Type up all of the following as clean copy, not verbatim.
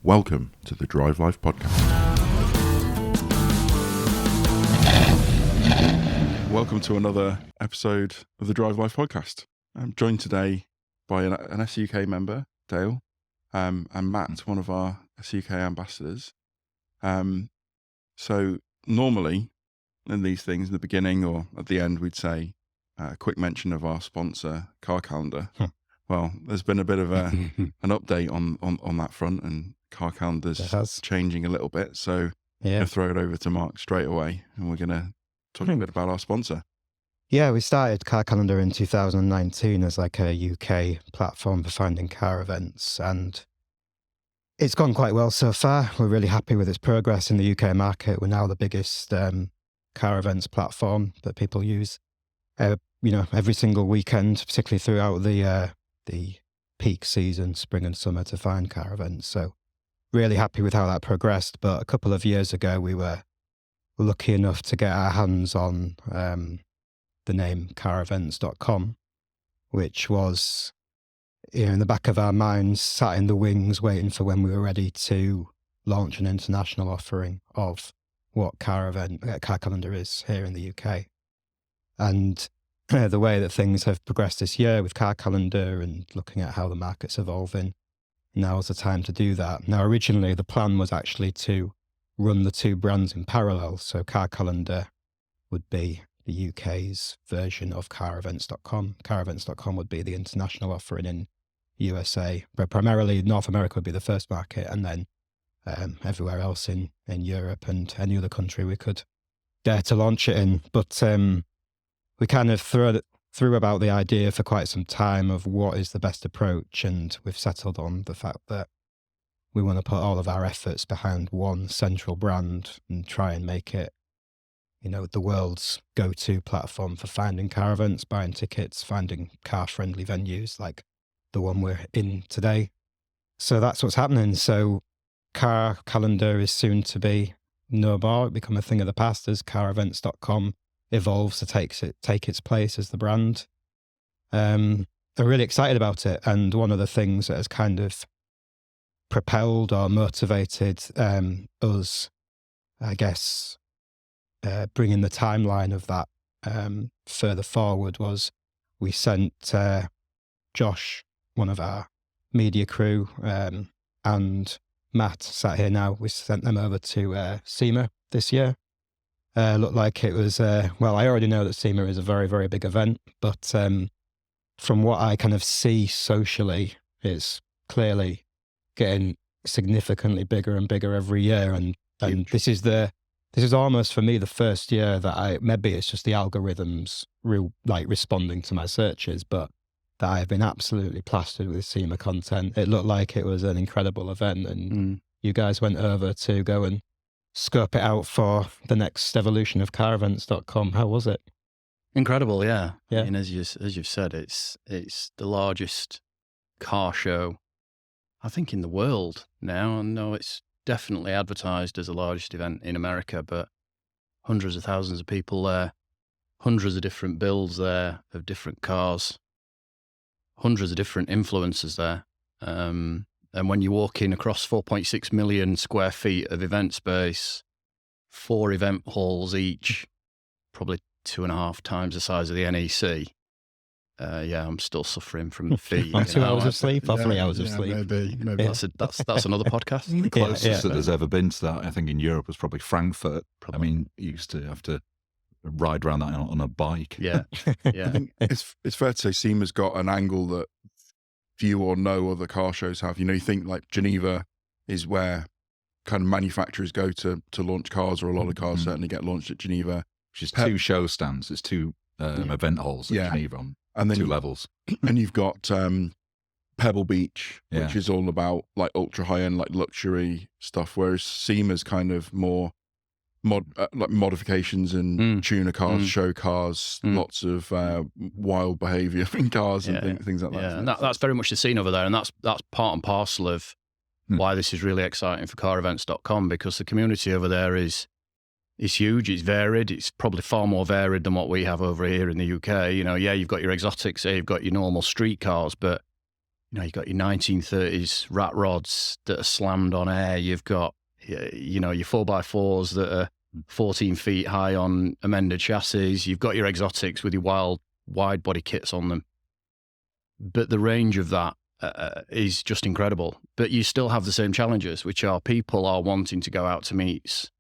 Welcome to the DriveLife Podcast. Welcome to another episode of the DriveLife Podcast. I'm joined today by an SUK member, Dale, and Matt, one of our SUK ambassadors. So normally in these things, in the beginning or at the end, we'd say a quick mention of our sponsor, Car Calendar. Well, there's been a bit of an update on that front, and Car Calendar's changing a little bit. So I'm going to throw it over to Mark straight away, and we're going to talk a bit about our sponsor. Yeah, we started Car Calendar in 2019 as like a UK platform for finding car events, and it's gone quite well so far. We're really happy with its progress in the UK market. We're now the biggest car events platform that people use, every single weekend, particularly throughout the peak season, spring and summer, to find car events. So really happy with how that progressed. But a couple of years ago, we were lucky enough to get our hands on the name carevents.com, which was in the back of our minds, sat in the wings, waiting for when we were ready to launch an international offering of what Car Calendar is here in the UK. And the way that things have progressed this year with Car Calendar and looking at how the market's evolving, now is the time to do that. Now, originally, the plan was actually to run the two brands in parallel. So Car Calendar would be the UK's version of carevents.com. Carevents.com would be the international offering in USA, but primarily North America would be the first market, and then everywhere else in Europe and any other country we could dare to launch it in. But we kind of threw about the idea for quite some time of what is the best approach, and we've settled on the fact that we want to put all of our efforts behind one central brand and try and make it, the world's go-to platform for finding car events, buying tickets, finding car-friendly venues like the one we're in today. So that's what's happening. So Car Calendar is soon to be no more, become a thing of the past as carevents.com evolves to take its place as the brand. I'm really excited about it, and one of the things that has kind of propelled or motivated us, I guess, bringing the timeline of that further forward was we sent Josh, one of our media crew, and Matt sat here now. We sent them over to SEMA this year. Looked like it was, I already know that SEMA is a very, very big event, but from what I kind of see socially, it's clearly getting significantly bigger and bigger every year. And this is almost for me the first year that maybe it's just the algorithms responding to my searches, but that I've been absolutely plastered with SEMA content. It looked like it was an incredible event, and you guys went over to go and scope it out for the next evolution of carevents.com. How was it? Incredible, yeah. I mean, as you've said, it's the largest car show, I think, in the world now. I know it's definitely advertised as the largest event in America, but hundreds of thousands of people there, hundreds of different builds there of different cars, hundreds of different influencers there. And when you walk in across 4.6 million square feet of event space, 4 event halls each, probably 2.5 times the size of the NEC. I'm still suffering from the feet. 2 hours of sleep or 3 hours of sleep. Maybe. That's another podcast. The closest that there's ever been to that, I think, in Europe was probably Frankfurt. I mean, you used to have to ride around that on a bike. Yeah. I think it's fair to say SEMA's got an angle that few or no other car shows have. You think like Geneva is where kind of manufacturers go to launch cars, or a lot of cars certainly get launched at Geneva. Which is 2 show stands. It's 2 event halls at Geneva on and then 2 levels. And you've got Pebble Beach, which is all about like ultra high-end, like luxury stuff, whereas SEMA's kind of more like modifications and tuner cars, show cars, lots of wild behaviour in cars and things like that. Yeah, and that's very much the scene over there, and that's part and parcel of why this is really exciting for carevents.com, because the community over there is huge, it's varied, it's probably far more varied than what we have over here in the UK. You've got your exotics, you've got your normal street cars, but you've got your 1930s rat rods that are slammed on air. You've got, your 4x4s that are 14 feet high on amended chassis. You've got your exotics with your wild, wide body kits on them. But the range of that is just incredible. But you still have the same challenges, which are people are wanting to go out to meets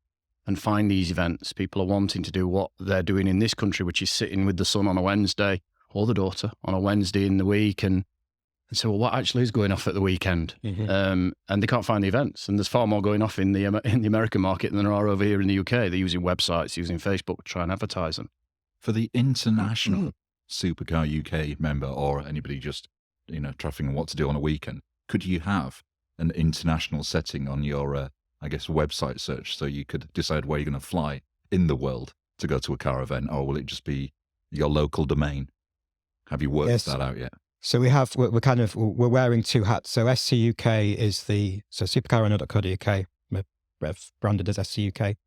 and find these events. People are wanting to do what they're doing in this country, which is sitting with the son on a Wednesday or the daughter on a Wednesday in the week and so, well, what actually is going off at the weekend? And they can't find the events. And there's far more going off in the American market than there are over here in the UK. They're using websites, using Facebook to try and advertise them. For the international Supercar UK member or anybody just, trafficking on what to do on a weekend, could you have an international setting on your, website search so you could decide where you're going to fly in the world to go to a car event, or will it just be your local domain? Have you worked that out yet? So we're wearing two hats. So SCUK is supercarrunner.co.uk, we've branded as SCUK,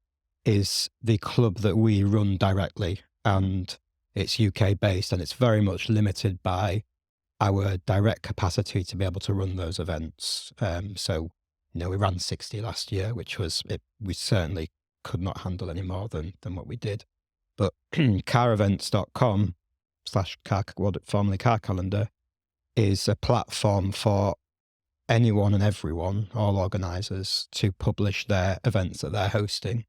is the club that we run directly, and it's UK based, and it's very much limited by our direct capacity to be able to run those events. We ran 60 last year, which we certainly could not handle any more than what we did. But carevents.com / formerly Car Calendar is a platform for anyone and everyone, all organisers, to publish their events that they're hosting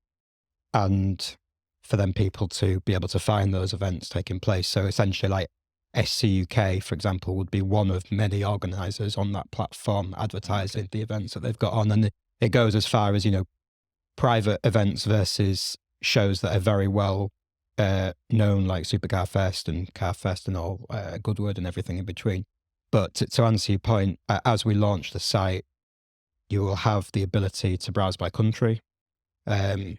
and for them people to be able to find those events taking place. So essentially like SCUK, for example, would be one of many organisers on that platform advertising the events that they've got on. And it goes as far as, private events versus shows that are very well known, like Supercar Fest and Car Fest and all, Goodwood and everything in between. But to answer your point, as we launch the site, you will have the ability to browse by country. The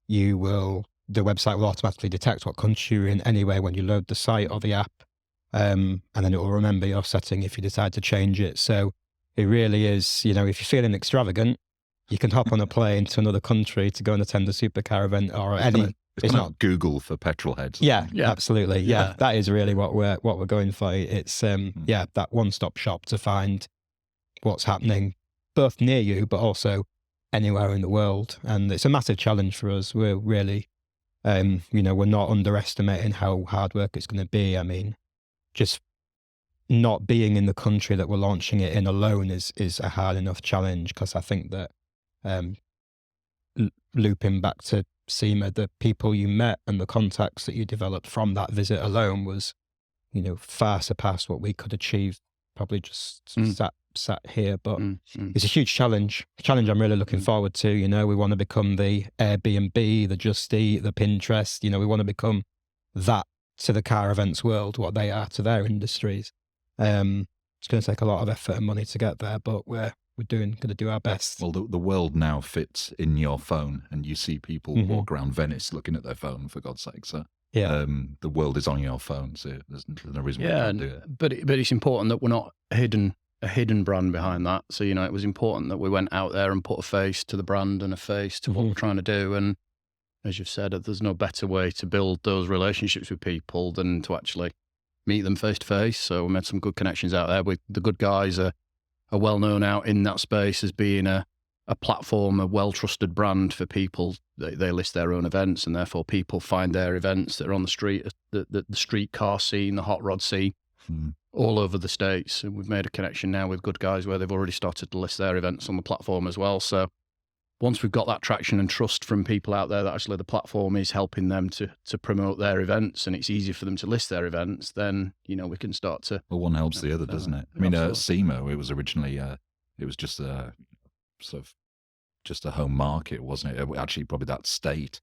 website will automatically detect what country you're in anyway when you load the site or the app. And then it will remember your setting if you decide to change it. So it really is, if you're feeling extravagant, you can hop on a plane to another country to go and attend a supercar event or any. It's not Google for Petrolheads. Yeah, absolutely. Yeah, that is really what we're going for. It's that one-stop shop to find what's happening both near you, but also anywhere in the world. And it's a massive challenge for us. We're really, we're not underestimating how hard work it's going to be. I mean, just not being in the country that we're launching it in alone is a hard enough challenge, because I think that looping back to SEMA, the people you met and the contacts that you developed from that visit alone was, far surpassed what we could achieve probably just sat here. But it's a huge challenge. A challenge I'm really looking forward to. We want to become the Airbnb, the Just Eat, the Pinterest. We want to become that to the car events world, what they are to their industries. It's going to take a lot of effort and money to get there, but we're going to do our best. Well, the world now fits in your phone, and you see people walk around Venice looking at their phone, for God's sake. So the world is on your phone, so there's no reason we can't do it. But it's important that we're not a hidden brand behind that. So, it was important that we went out there and put a face to the brand and a face to what we're trying to do. And as you've said, there's no better way to build those relationships with people than to actually meet them face to face. So we made some good connections out there. The good guys are well known out in that space as being a platform, a well-trusted brand for people. They list their own events, and therefore people find their events that are on the street, the street car scene, the hot rod scene, all over the States. And we've made a connection now with good guys where they've already started to list their events on the platform as well. So once we've got that traction and trust from people out there that actually the platform is helping them to promote their events, and it's easy for them to list their events, then, we can start to... Well, one helps the other, doesn't it? I mean, SEMA, it was originally, it was just a sort of just a home market, wasn't it? Actually, probably that state,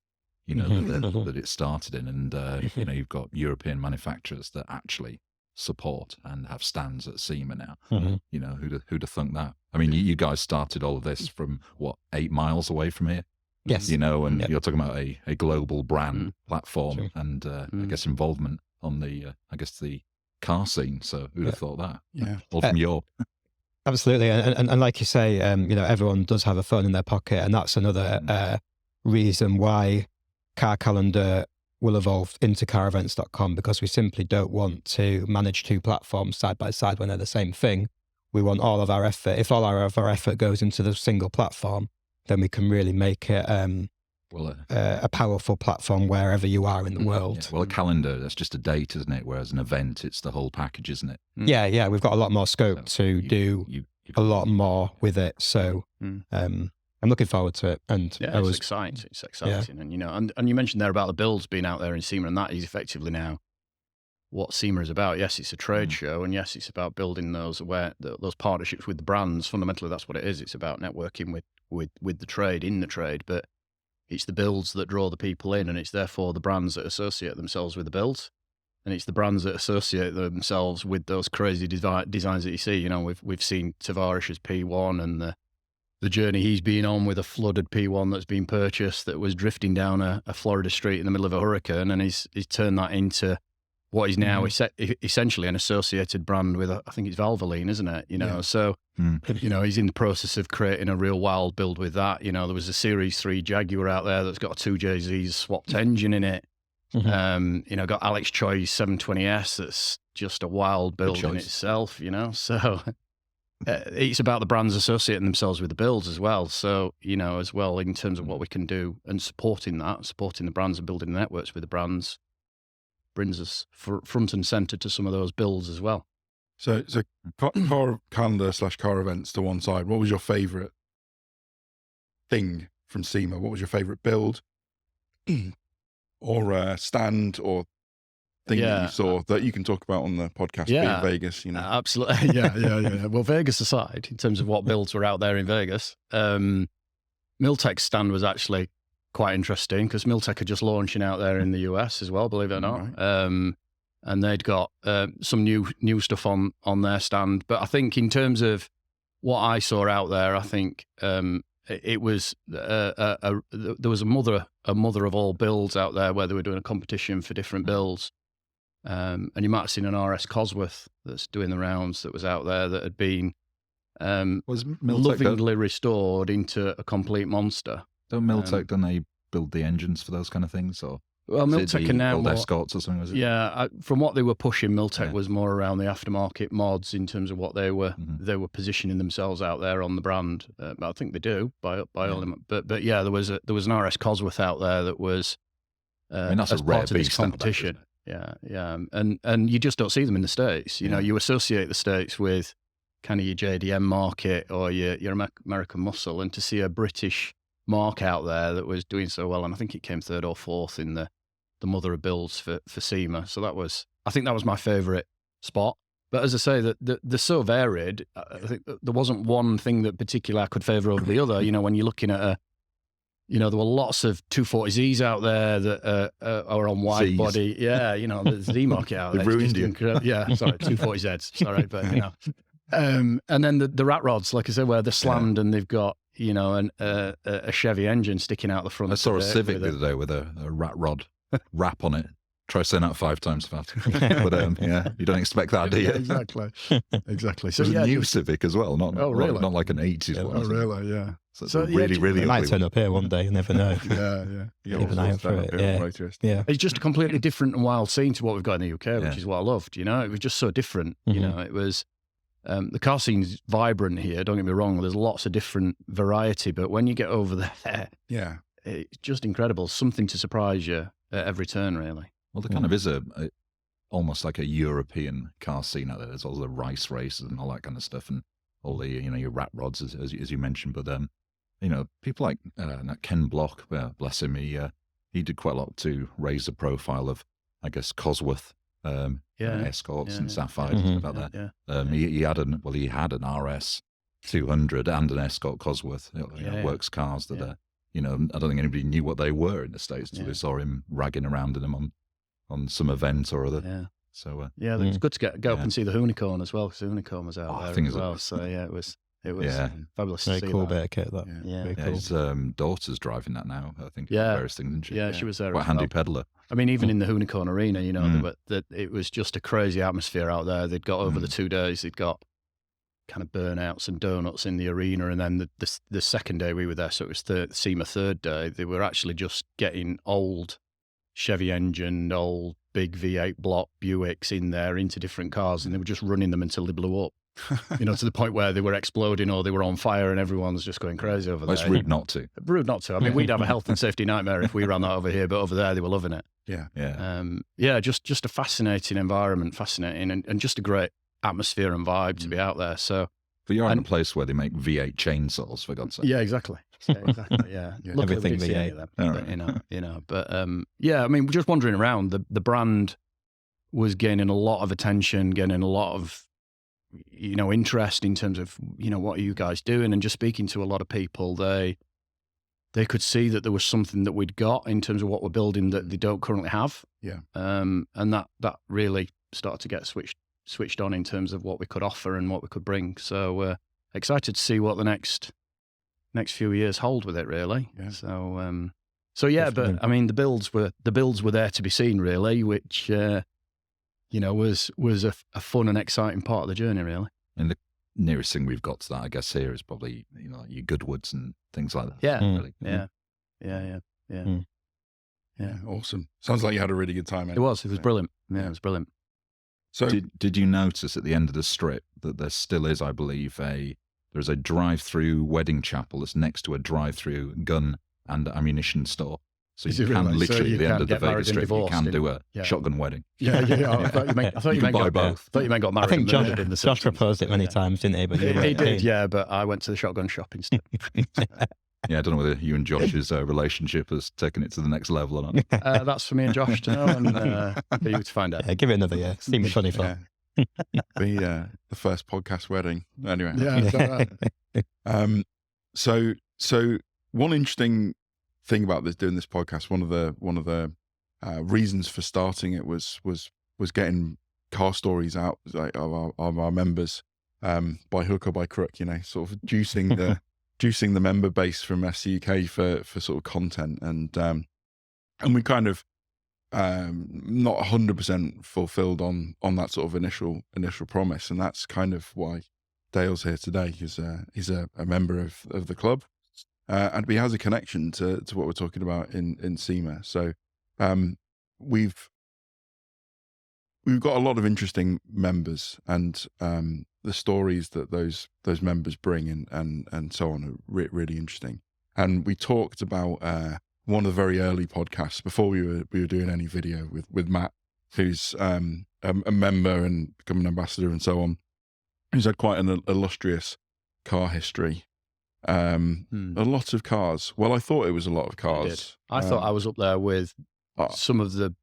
that it started in. And, you've got European manufacturers that actually support and have stands at SEMA now. Who'd have thunk that? I mean, you guys started all of this from 8 miles away from here? Yes. And you're talking about a global brand platform and I guess involvement on the car scene. So who'd have thought that? Yeah. All from Europe. Absolutely. And like you say, everyone does have a phone in their pocket, and that's another reason why Car Calendar will evolve into carevents.com, because we simply don't want to manage two platforms side by side when they're the same thing. we want all of our effort. If all of our effort goes into the single platform, then we can really make it a powerful platform wherever you are in the world. Yeah. Well, a calendar, that's just a date, isn't it? Whereas an event, it's the whole package, isn't it? Yeah, we've got a lot more scope to do a lot more with it. So I'm looking forward to it. And it's exciting. It's exciting. Yeah. And, you know, and you mentioned there about the builds being out there in SEMA, and that is effectively now what SEMA is about. Yes, it's a trade show, and yes, it's about building those partnerships with the brands. Fundamentally, that's what it is. It's about networking with the trade, in the trade, but it's the builds that draw the people in, and it's therefore the brands that associate themselves with the builds, and it's the brands that associate themselves with those crazy designs that you see. You know, we've seen Tavarish's P1 and the journey he's been on with a flooded P1 that's been purchased that was drifting down a Florida street in the middle of a hurricane, and he's turned that into what is now essentially an associated brand with, I think it's Valvoline, isn't it? You know, so, you know, he's in the process of creating a real wild build with that. You know, there was a Series 3 Jaguar out there that's got a 2JZ swapped engine in it. You know, got Alex Choi's 720S that's just a wild build in itself, you know. So it's about the brands associating themselves with the builds as well. So, you know, as well in terms of what we can do and supporting the brands and building networks with the brands, brings us front and center to some of those builds as well. So car calendar / car events to one side. What was your favorite thing from SEMA? What was your favorite build or stand or thing that you saw that you can talk about on the podcast being Vegas? You know, absolutely. Yeah. Well, Vegas aside, in terms of what builds were out there in Vegas, Miltech's stand was actually quite interesting because Miltech are just launching out there in the US as well, believe it or not. Right. And they'd got some new stuff on their stand. But I think in terms of what I saw out there, I think it was there was a mother of all builds out there where they were doing a competition for different builds. And you might have seen an RS Cosworth that's doing the rounds that was out there that had been lovingly restored into a complete monster. Don't don't they build the engines for those kind of things? Or well, Miltech are now old Escorts or something, was it? Yeah, from what they were pushing, Miltech was more around the aftermarket mods in terms of what they were positioning themselves out there on the brand. But I think they do by all. But yeah, there was an RS Cosworth out there that was that's as a rare part of this beast competition. Yeah, and you just don't see them in the States. You know, you associate the States with kind of your JDM market or your American muscle, and to see a British mark out there that was doing so well, and I think it came third or fourth in the mother of builds for SEMA. So I think that was my favourite spot. But as I say, they're so varied. I think there wasn't one thing that particularly I could favour over the other. You know, when you're looking at there were lots of 240Zs out there that are on wide Zs. Body. Yeah, you know, the Z market out there. They ruined you. Yeah, sorry, 240Zs. Sorry, but you know. And then the rat rods, like I said, where they're slammed and they've got, you know, a Chevy engine sticking out the front. I saw a Civic the other day with a rat rod wrap on it. Try saying that 5 times fast. But you don't expect that, do you? Exactly. So it was a new Civic as well, not like an 80s one. Oh, really? Yeah. So really it might turn up here one day, you never know. Yeah. Keep an eye out for it. Yeah. It's just a completely different and wild scene to what we've got in the UK, which is what I loved. You know, it was just so different. You know, it was. The car scene's vibrant here, don't get me wrong, there's lots of different variety, but when you get over there, it's just incredible. Something to surprise you at every turn, really. Well, there kind of is almost like a European car scene out there. There's all the rice races and all that kind of stuff, and all the, you know, your rat rods, as you mentioned. But, you know, people like Ken Block, bless him, he did quite a lot to raise the profile of, I guess, Cosworth. Escorts and Sapphires and stuff like that. He had an RS 200 and an Escort Cosworth, works cars that you know, I don't think anybody knew what they were in the States until they saw him ragging around in them on some event or other. Yeah. So it was good to go up and see the Unicorn as well, because the Unicorn was out there as well. So it was fabulous. Very to see cool that. bit of kit, that. Yeah. Cool. His daughter's driving that now, I think. Various things, isn't she? Yeah, she was there. Quite a handy peddler. I mean, even in the Unicorn Arena, you know, it was just a crazy atmosphere out there. They'd got over the 2 days, they'd got kind of burnouts and donuts in the arena, and then the second day we were there, so it was SEMA third day, they were actually just getting old Chevy engined, old big V8 block Buicks in there into different cars, and they were just running them until they blew up. to the point where they were exploding or they were on fire and everyone's just going crazy over there. It's rude not to. Rude not to. I mean, we'd have a health and safety nightmare if we ran that over here, but over there they were loving it. Yeah. Just a fascinating environment, fascinating, and just a great atmosphere and vibe to be out there. So, but you're in a place where they make V8 chainsaws, for God's sake. Yeah, exactly. Yeah. Luckily, Everything we didn't see any V8. of them, All but, But I mean, just wandering around, the brand was gaining a lot of attention, getting a lot of interest in terms of what are you guys doing, and just speaking to a lot of people, they could see that there was something that we'd got in terms of what we're building that they don't currently have. And that really started to get switched on in terms of what we could offer and what we could bring. So excited to see what the next few years hold with it, really. So yeah, Definitely. but I mean, the builds were there to be seen, really, which was a fun and exciting part of the journey, really. And the nearest thing we've got to that, I guess, here is probably like your Goodwoods and things like that. Yeah. Really. Yeah. Awesome. Sounds like you had a really good time. It was brilliant. Yeah, it was brilliant. So Did you notice at the end of the strip that there still is, I believe, there's a drive-through wedding chapel that's next to a drive-through gun and ammunition store. So Is you it can really? So literally you at the can end of the get married Vegas and strip, you divorced can in- do a yeah. shotgun wedding. Yeah. I thought you meant can buy both. I thought you meant got married. I think and Josh, murdered in the Josh Simpsons. proposed it many times, didn't he? But you He weren't did, keen. yeah, but I went to the shotgun shop instead. Yeah, I don't know whether you and Josh's relationship has taken it to the next level or not. That's for me and Josh to know, and for you to find out. Yeah, give it another year. Seems funny fun. the first podcast wedding. Anyway. Yeah. So one interesting thing about doing this podcast, one of the reasons for starting it was getting car stories out of our members by hook or by crook, sort of juicing the member base from SCUK for sort of content, and we kind of not 100% fulfilled on that sort of initial promise, and that's kind of why Dale's here today. He's a member of the club, and he has a connection to what we're talking about in SEMA. So we've got a lot of interesting members, and the stories that those members bring and so on are really interesting. And we talked about one of the very early podcasts before we were doing any video with Matt, who's a member and become an ambassador and so on, who's had quite an illustrious car history. A lot of cars. Well, I thought it was a lot of cars. I thought I was up there with some of the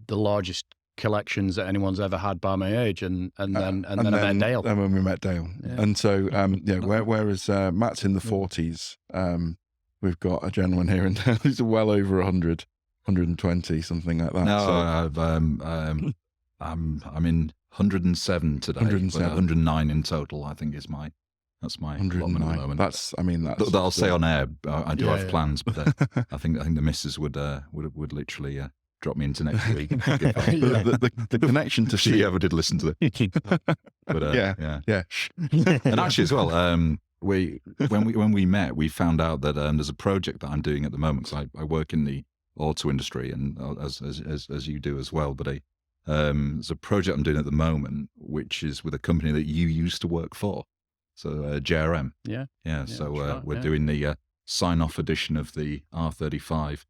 largest collections that anyone's ever had by my age, and then I met Dale. And when we met Dale, and so whereas Matt's in the 40s, we've got a gentleman here who's well over 100, 120, something like that. No, so. I'm in 107 today. 107. 109 in total, I think that's my allotment at the moment. That's I'll say on air. I do have plans, but I think the missus would literally drop me into next week. the connection to she ever did listen to it. But yeah. And actually as well, when we met, we found out that there's a project that I'm doing at the moment, because I work in the auto industry, and as you do as well. But there's a project I'm doing at the moment, which is with a company that you used to work for. So JRM. Yeah. So we're doing the sign-off edition of the R35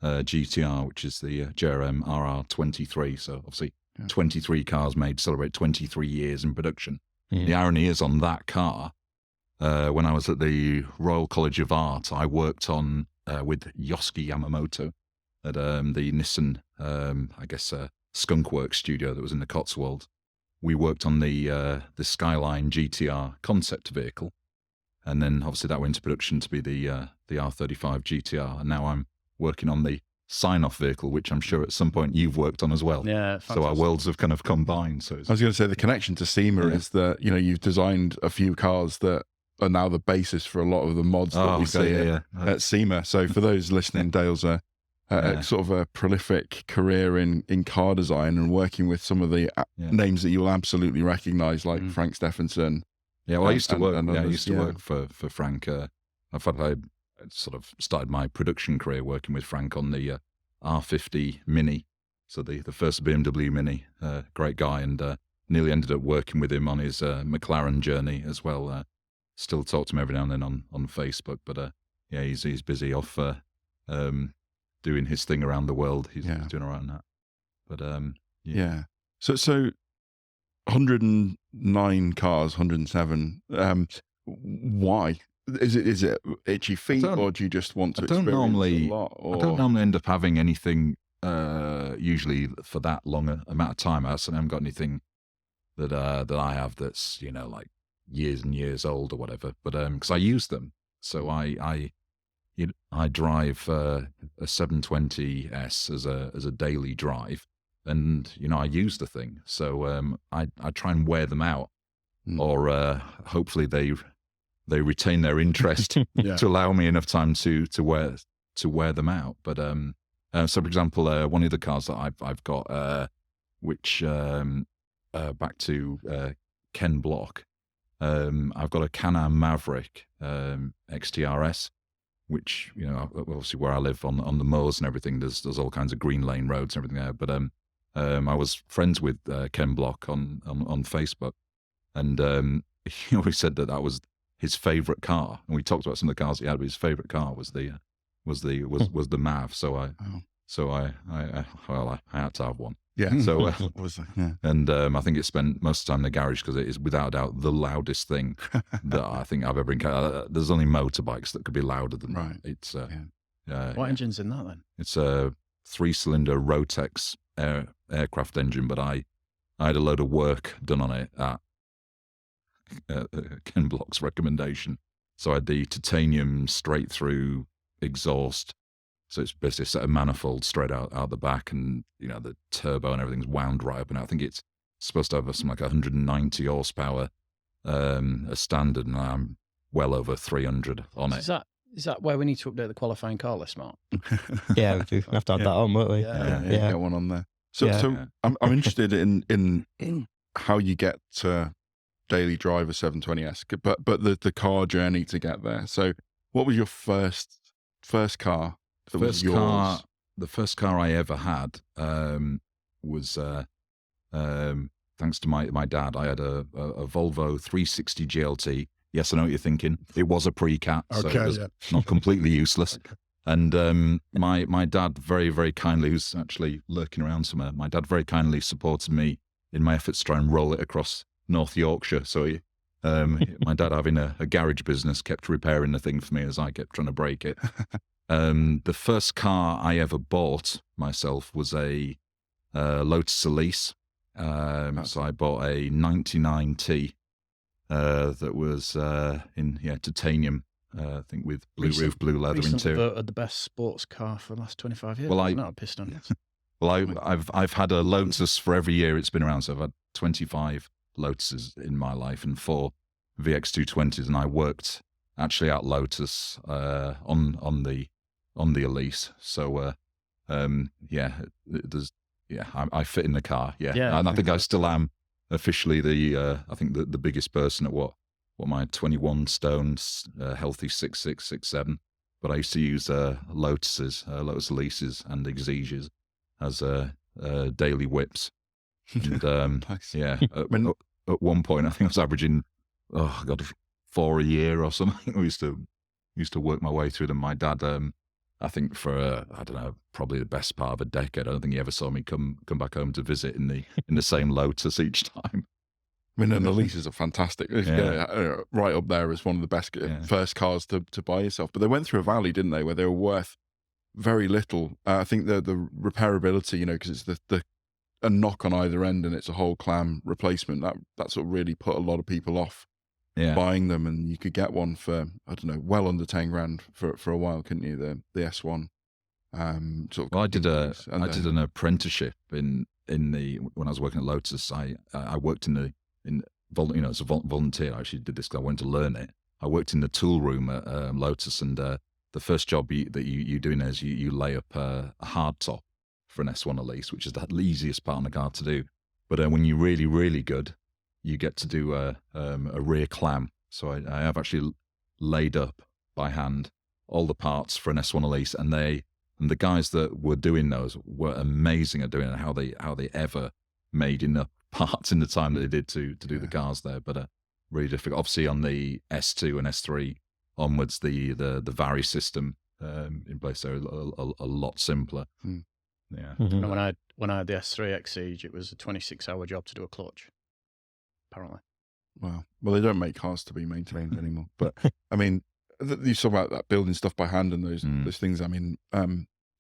GTR, which is the JRM RR23. So obviously 23 cars made to celebrate 23 years in production. The irony is, on that car, when I was at the Royal College of Art, I worked on with Yosuke Yamamoto at the Nissan, Skunk Works studio that was in the Cotswolds. We worked on the Skyline GTR concept vehicle, and then obviously that went into production to be the R35 GTR, and now I'm working on the sign-off vehicle, which I'm sure at some point you've worked on as well. Yeah, fantastic. So our worlds have kind of combined. So I was going to say the connection to SEMA is that you've designed a few cars that are now the basis for a lot of the mods that we see at SEMA. So for those listening, Dale's a sort of a prolific career in car design, and working with some of the names that you'll absolutely recognise, like Frank Stephenson. Yeah, well, I used to work. And I others, used to work for Frank. In fact, I sort of started my production career working with Frank on the R50 Mini, so the first BMW Mini. Great guy, and nearly ended up working with him on his McLaren journey as well. Still talk to him every now and then on Facebook, but yeah, he's busy off doing his thing around the world. He's doing all right on that. But yeah. So 109 cars, 107. Why? Is it itchy feet, or do you just want to experience a lot? Or? I don't normally end up having anything usually for that long amount of time. I certainly haven't got anything that I have that's, you know, like years and years old or whatever. But because I use them, so I drive a 720S as a daily drive, and you know I use the thing. So I try and wear them out, or hopefully they retain their interest to allow me enough time to wear them out. But so for example, one of the cars that I've got, which back to Ken Block, I've got a Can-Am Maverick XTRS, which, you know, obviously where I live on the moors and everything, there's all kinds of green lane roads and everything there. But I was friends with Ken Block on Facebook, and he always said that was his favorite car, and we talked about some of the cars he had, but his favorite car was the Mav. So I had to have one. Yeah. So and I think it spent most of the time in the garage because it is without a doubt the loudest thing that I think I've ever encountered. There's only motorbikes that could be louder than that. It's what engine's in that then? It's a 3-cylinder Rotex aircraft engine, but I had a load of work done on it at Ken Block's recommendation. So I had the titanium straight through exhaust. So it's basically a set of manifolds straight out the back, and you know the turbo and everything's wound right up. And I think it's supposed to have something like 190 horsepower, a standard, and I'm well over 300 on it. Is that where we need to update the qualifying car list, Mark? Yeah, we have to add that on, won't we? Yeah, get one on there. So I'm interested in how you get to daily drive a 720S, but the car journey to get there. So what was your first car? The first car I ever had was thanks to my dad. I had a Volvo 360 GLT. Yes, I know what you're thinking. It was a pre-cat, so it was not completely useless. Okay. And my dad very, very kindly, who's actually lurking around somewhere, my dad very kindly supported me in my efforts to try and roll it across North Yorkshire. So my dad, having a garage business, kept repairing the thing for me as I kept trying to break it. The first car I ever bought myself was a Lotus Elise. So I bought a 99T that was in titanium, I think with blue roof, blue leather interior. Voted the best sports car for the last 25 years. Well, not a piston. Well, I've had a Lotus for every year it's been around. So I've had 25 Lotuses in my life and 4 VX220s, and I worked actually at Lotus on the Elise. So I fit in the car. And I think I still am officially I think the biggest person at what my 21 stone healthy 6'6", 6'7". But I used to use Lotus Elises and Exiges as daily whips. And nice. At one point I think I was averaging 4 a year or something. I used to work my way through them. My dad, I think for I don't know, probably the best part of a decade, I don't think he ever saw me come back home to visit in the same Lotus each time. I mean, and the Elises are fantastic. Right up there as one of the best first cars to buy yourself. But they went through a valley, didn't they, where they were worth very little. I think the repairability, because it's a knock on either end and it's a whole clam replacement, that sort of really put a lot of people off buying them. And you could get one for, I don't know, well under 10 grand for a while, couldn't you? The S1. I did an apprenticeship when I was working at Lotus. I worked as a volunteer. I actually did this because I wanted to learn it. I worked in the tool room at Lotus, and the first job that you do is you lay up a hard top for an S1 Elise, which is the easiest part on the car to do. But when you're really, really good, you get to do a rear clam. So I have actually laid up by hand all the parts for an S1 Elise, and the guys that were doing those were amazing at doing it. How they ever made enough parts in the time that they did to do the cars there, but really difficult. Obviously, on the S2 and S3 onwards, the Vari system in place there a lot simpler. Yeah. And when I had the S3 Exige, it was a 26-hour job to do a clutch, apparently. Wow. Well, they don't make cars to be maintained anymore. But I mean, you talk about that building stuff by hand and those things. I mean,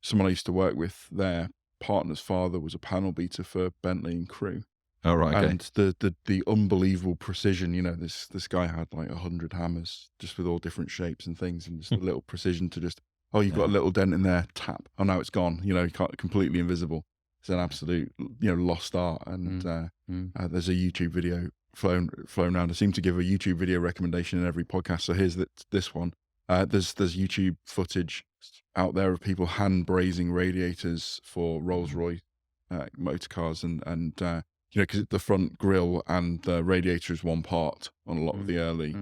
someone I used to work with, their partner's father was a panel beater for Bentley and Crew. Oh, right. Okay. And the unbelievable precision, this guy had like 100 hammers just with all different shapes and things, and just a little precision to just, you've got a little dent in there, tap. Oh, now it's gone. You can't, completely invisible. It's an absolute, lost art. And there's a YouTube video flown around. I seem to give a YouTube video recommendation in every podcast. So here's this one. There's YouTube footage out there of people hand brazing radiators for Rolls-Royce motor cars, and because the front grille and the radiator is one part on a lot of the early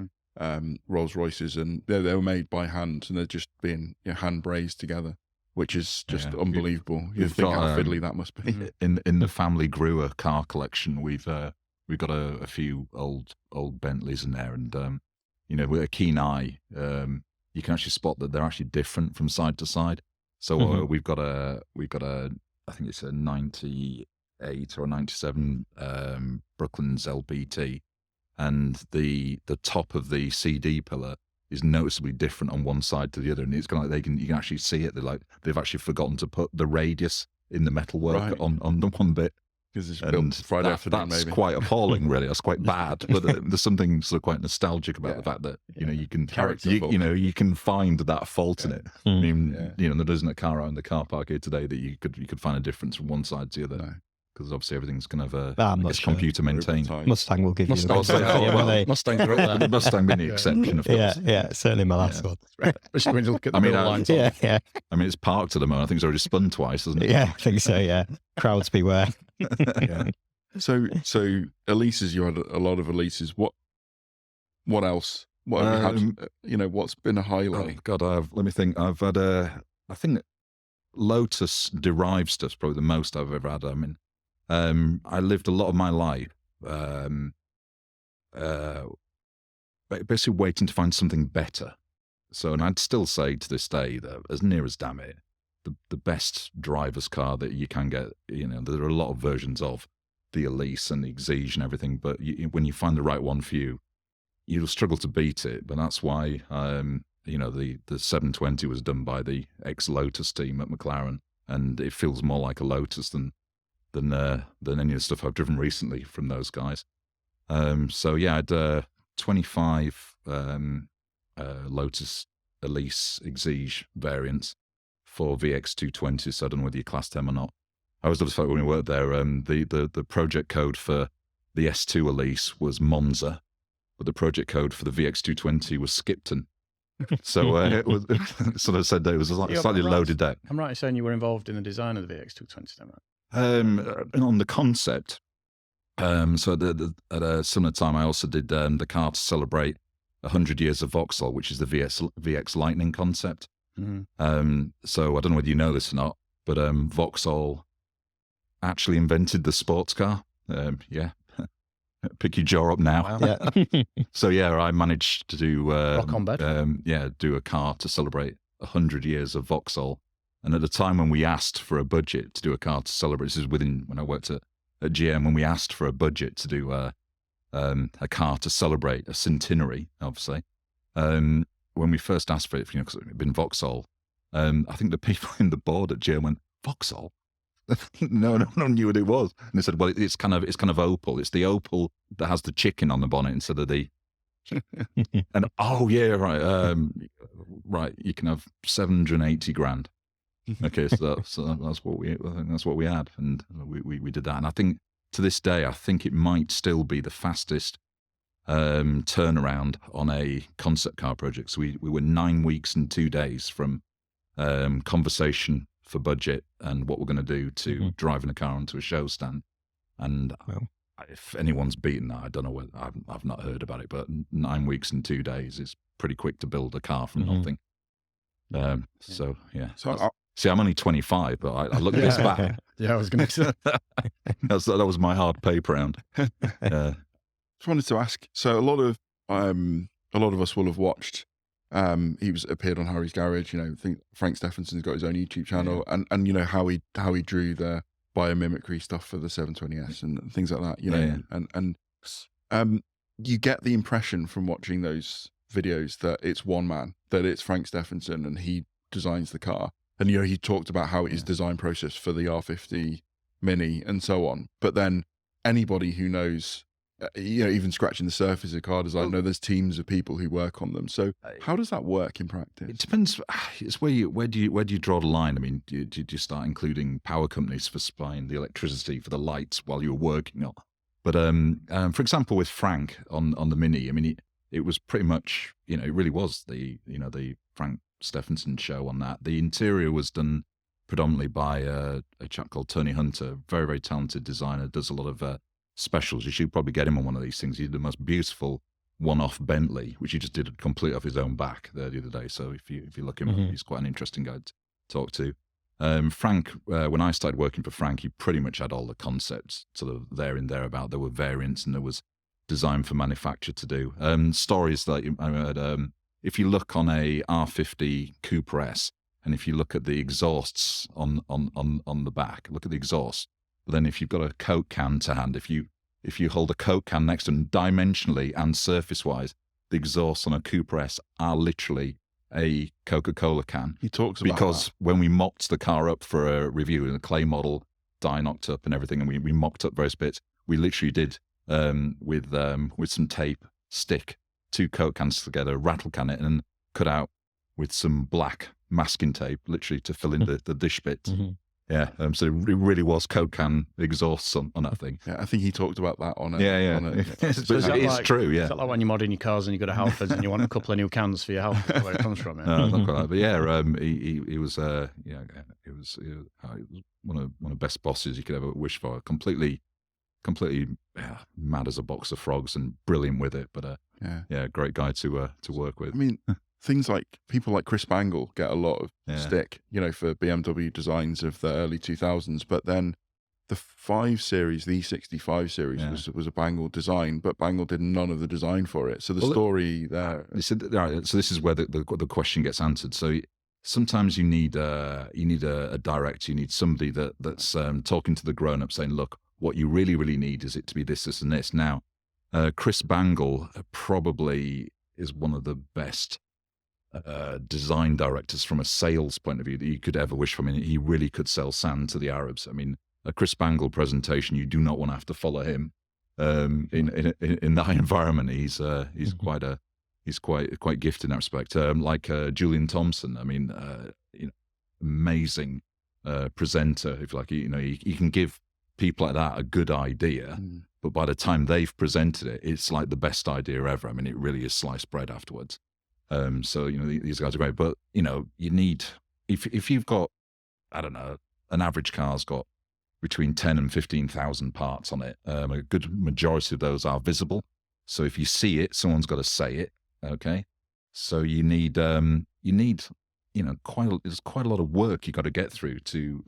Rolls-Royces, and they were made by hand, and they're just being hand brazed together, which is just unbelievable. You think how fiddly that must be. In the family Brewer car collection, we've got a few old Bentleys in there, and with a keen eye, you can actually spot that they're actually different from side to side. So we've got a I think it's a 98 or a 97 Brooklands LBT, and the top of the CD pillar is noticeably different on one side to the other, and it's kind of like you can actually see it. They've actually forgotten to put the radius in the metalwork on the one bit. Because it's built Friday afternoon, that's maybe. Quite appalling, really. That's quite bad. But there's something sort of quite nostalgic about the fact that you can you can find that fault in it. I mean, there isn't a car out in the car park here today that you could find a difference from one side to the other. No. Because obviously everything's kind of computer maintained. Mustang will give you the Mustangs are up there. Mustang being the exception, of course. Yeah, certainly my last one. Especially when you look at the lines. Yeah. I mean, it's parked at the moment. I think it's already spun twice, hasn't it? Yeah, I think so. Yeah, crowds beware. So Elises, you had a lot of Elises. What else? What have you had, what's been a highlight? Oh God, let me think. I've had I think Lotus derived stuff's probably the most I've ever had. I mean, I lived a lot of my life basically waiting to find something better. So, and I'd still say to this day that, as near as damn it, the best driver's car that you can get, there are a lot of versions of the Elise and the Exige and everything, but when you find the right one for you, you'll struggle to beat it. But that's why, the 720 was done by the ex-Lotus team at McLaren, and it feels more like a Lotus than any of the stuff I've driven recently from those guys. So yeah, I had 25 Lotus Elise Exige variants for VX220, so I don't know whether you classed them or not. I always loved the fact when we worked there, the project code for the S2 Elise was Monza, but the project code for the VX220 was Skipton. So it was sort of said that it was a slightly loaded deck. I'm right in saying you were involved in the design of the VX220, then, right? On the concept, so at a similar time, I also did the car to celebrate 100 years of Vauxhall, which is the VX Lightning concept. So I don't know whether you know this or not, but Vauxhall actually invented the sports car. Pick your jaw up now. Wow. Yeah. So yeah, I managed to do rock on bed. Do a car to celebrate 100 years of Vauxhall. And at the time when we asked for a budget to do a car to celebrate, this is when I worked at GM, when we asked for a budget to do a car to celebrate a centenary, obviously. When we first asked for it, because it had been Vauxhall, I think the people in the board at GM went, Vauxhall? No one knew what it was. And they said, well, it's kind of Opel. It's the Opel that has the chicken on the bonnet instead of the. And right, you can have 780 grand. Okay, so that's what we had, and we did that. And I think to this day, I think it might still be the fastest turnaround on a concept car project. So we were 9 weeks and 2 days from conversation for budget and what we're going to do to driving a car onto a show stand. And if anyone's beaten that, I don't know. I've not heard about it, but 9 weeks and 2 days is pretty quick to build a car from nothing. So yeah. So See, I'm only 25, but I look this back. Yeah, I was going to say. That was my hard paper round. Just wanted to ask. So a lot of us will have watched. He appeared on Harry's Garage. I think Frank Stephenson's got his own YouTube channel, and how he drew the biomimicry stuff for the 720S and things like that. And you get the impression from watching those videos that it's one man, that it's Frank Stephenson, and he designs the car. And he talked about how his design process for the R50 Mini and so on. But then anybody who knows, even scratching the surface of car design, there's teams of people who work on them. So how does that work in practice? It depends. It's where do you draw the line? I mean, do you start including power companies for supplying the electricity for the lights while you're working on? But for example, with Frank on the Mini, I mean, it was pretty much, it really was the Frank Stephenson show on that. The interior was done predominantly by a chap called Tony Hunter, very, very talented designer, does a lot of specials. You should probably get him on one of these things. He did the most beautiful one-off Bentley, which he just did completely off his own back the other day. So if you look him up, he's quite an interesting guy to talk to. Frank, when I started working for Frank, he pretty much had all the concepts sort of there and thereabout. There were variants and there was design for manufacture to do. Stories that I heard, if you look on a R50 Cooper S, and if you look at the exhausts on the back, look at the exhaust. But then if you've got a Coke can to hand, if you hold a Coke can next to them, dimensionally and surface-wise, the exhausts on a Cooper S are literally a Coca-Cola can. He talks about because that. When we mocked the car up for a review, and the clay model, die knocked up and everything, and we mocked up various bits, we literally did with some tape, stick 2 Coke cans together, rattle can it, and cut out with some black masking tape, literally to fill in the dish bits. Yeah, so it really was Coke can exhausts on that thing. Yeah, I think he talked about that on it. It's true, yeah. Is that like when you're modding your cars and you go to Halfords and you want a couple of new cans for your house, where it comes from? Not quite right, but yeah, he was it was one of the best bosses you could ever wish for. Completely mad as a box of frogs and brilliant with it, but great guy to work with. I mean, things like people like Chris Bangle get a lot of stick, for BMW designs of the early 2000s. But then the 5 Series, the E65 series, was a Bangle design, but Bangle did none of the design for it. So the story there. So this is where the question gets answered. So sometimes you need a director, you need somebody that's talking to the grown up, saying, look, what you really, really need is it to be this, this, and this. Now, Chris Bangle probably is one of the best design directors from a sales point of view that you could ever wish for. I mean, he really could sell sand to the Arabs. I mean, a Chris Bangle presentation, you do not want to have to follow him in that environment. He's quite gifted in that respect. Like Julian Thompson, I mean, amazing presenter. If you like, he can give people like that a good idea, but by the time they've presented it, it's like the best idea ever. I mean, it really is sliced bread afterwards. So these guys are great, but you need, if you've got, I don't know, an average car's got between 10 and 15,000 parts on it. A good majority of those are visible. So if you see it, someone's got to say it. Okay, so you need there's quite a lot of work you got to get through to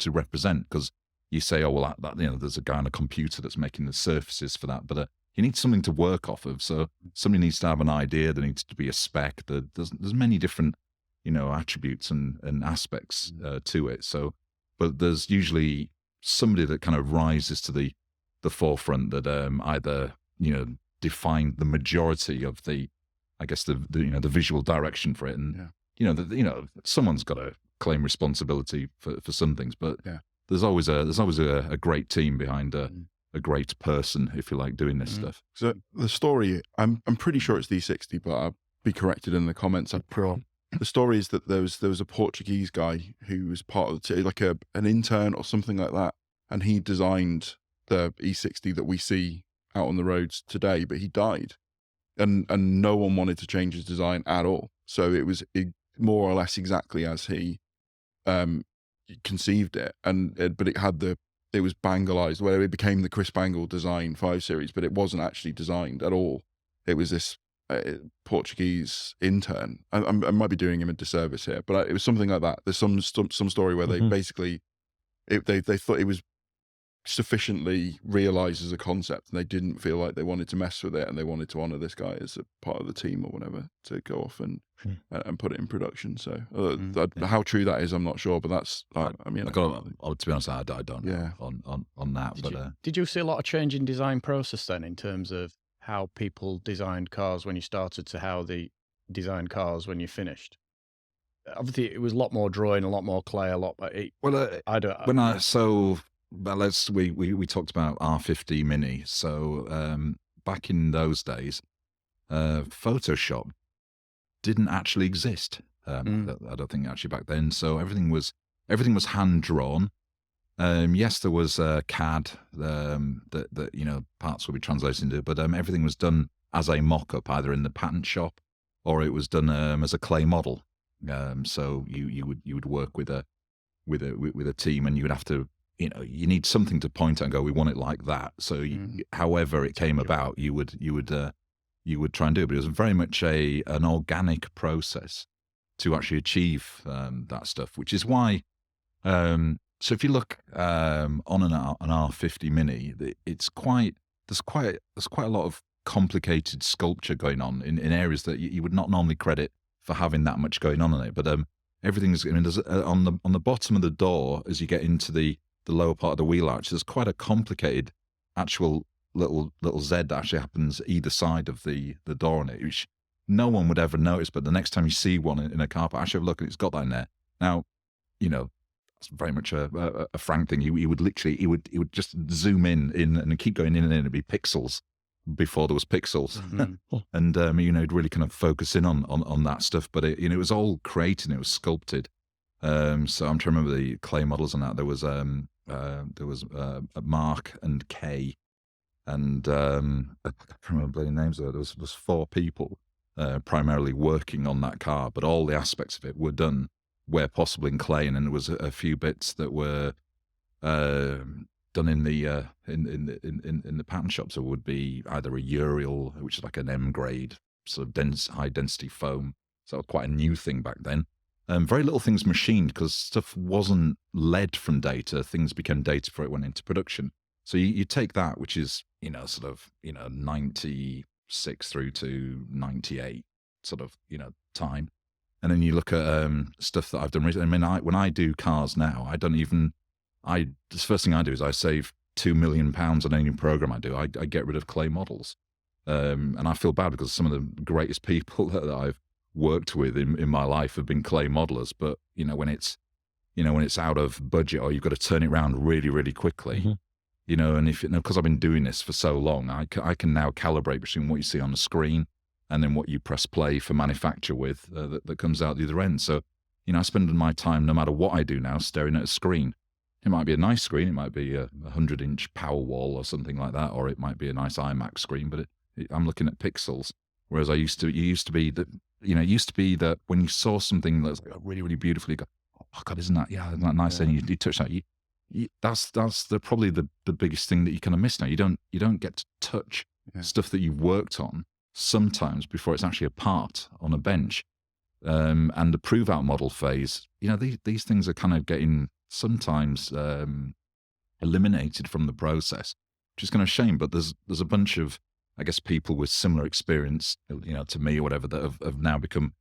represent, because you say, oh well, there's a guy on a computer that's making the surfaces for that, but you need something to work off of. So somebody needs to have an idea. There needs to be a spec. There's many different, attributes and aspects to it. So, but there's usually somebody that kind of rises to the forefront that either define the majority of the visual direction for it, and someone's got to claim responsibility for some things. But there's always a great team behind a great person, if you like, doing this stuff. So the story, I'm pretty sure it's the E60, but I'll be corrected in the comments. The story is that there was a Portuguese guy who was part of an intern or something like that, and he designed the E60 that we see out on the roads today, but he died, and no one wanted to change his design at all. So it was more or less exactly as he conceived it, but it was Bangleized, where it became the Chris Bangle design 5 Series, but it wasn't actually designed at all. It was this Portuguese intern. I might be doing him a disservice here, but it was something like that. There's some story where they basically they thought it was sufficiently realized as a concept, and they didn't feel like they wanted to mess with it, and they wanted to honor this guy as a part of the team or whatever to go off and put it in production. So how true that is, I'm not sure, but that's to be honest, I don't know on that. Did you see a lot of change in design process then, in terms of how people designed cars when you started to how they designed cars when you finished? Obviously, it was a lot more drawing, a lot more clay, we talked about R50 Mini. So back in those days, Photoshop didn't actually exist. I don't think actually back then. So everything was hand drawn. Yes, there was CAD that parts would be translated into, but everything was done as a mock-up, either in the patent shop or it was done as a clay model. So you would work with a team, and you would have to, you need something to point at and go, we want it like that. So however it came about, you would try and do it. But it was very much an organic process to actually achieve that stuff, which is why. So if you look on an R50 Mini, there's quite a lot of complicated sculpture going on in areas that you would not normally credit for having that much going on in it. But everything's, there's on the bottom of the door, as you get into the lower part of the wheel arch, there's quite a complicated actual little Z that actually happens either side of the door on it, which no one would ever notice. But the next time you see one in a car park, actually have a look, and it's got that in there. Now, it's very much a Frank thing. He would just zoom in and keep going in and in. It'd be pixels before there was pixels, and he'd really kind of focus in on that stuff. But it was all created, it was sculpted. So I'm trying to remember the clay models on that. There was Mark and Kay, and I can't remember the names of it. There was 4 people primarily working on that car, but all the aspects of it were done where possible in clay, and then there was a few bits that were done in the patent shops. So it would be either a Uriel, which is like an M grade sort of high density foam. So that was quite a new thing back then. Very little things machined, because stuff wasn't led from data. Things became data before it went into production. So you take that, which is 96 through to 98 sort of time. And then you look at stuff that I've done recently. I mean, when I do cars now, the first thing I do is I save £2 million on any program I do. I get rid of clay models. And I feel bad, because some of the greatest people that I've worked with in my life have been clay modelers. But, when it's out of budget, or you've got to turn it around really, really quickly, and because I've been doing this for so long, I can now calibrate between what you see on the screen and then what you press play for manufacture with that comes out the other end. So, I spend my time, no matter what I do now, staring at a screen. It might be a nice screen. It might be a 100-inch Powerwall or something like that, or it might be a nice iMac screen, but I'm looking at pixels. Whereas it used to be that when you saw something that's like really, really beautiful, you go, oh God, isn't that nice? And you touch that. That's probably the biggest thing that you kind of miss now. You don't get to touch stuff that you've worked on sometimes before it's actually a part on a bench. And the prove out model phase, these things are kind of getting sometimes eliminated from the process, which is kind of a shame. But there's a bunch of, I guess, people with similar experience, to me or whatever, that have now become,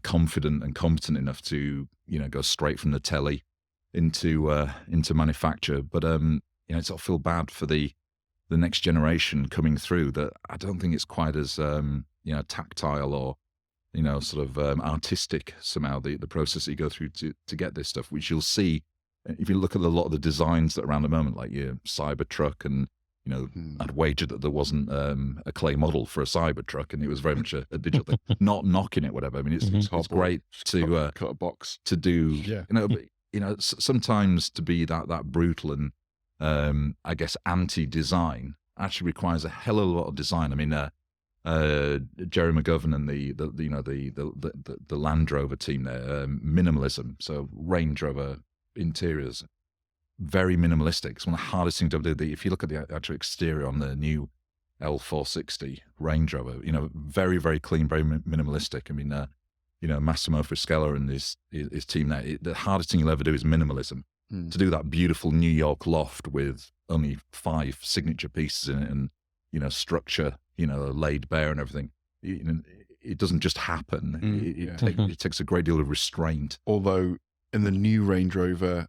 confident and competent enough to, go straight from the telly into manufacture. But I sort of feel bad for the next generation coming through, that I don't think it's quite as tactile or sort of artistic somehow, the process that you go through to get this stuff, which you'll see if you look at a lot of the designs that are around the moment, like your Cybertruck, and I'd wager that there wasn't a clay model for a Cybertruck, and it was very much a digital thing. Not knocking it, whatever. I mean, it's great to cut a box to do. Sometimes to be that brutal and I guess anti-design actually requires a hell of a lot of design. I mean, Jerry McGovern and the Land Rover team there, minimalism. So Range Rover interiors, very minimalistic. It's one of the hardest things to do. If you look at the actual exterior on the new L460 Range Rover. Very, very clean, very minimalistic. I mean, Massimo Frisella and his team there, the hardest thing you'll ever do is minimalism. To do that beautiful New York loft with only 5 signature pieces in it and, structure, laid bare and everything. It doesn't just happen. It takes a great deal of restraint. Although in the new Range Rover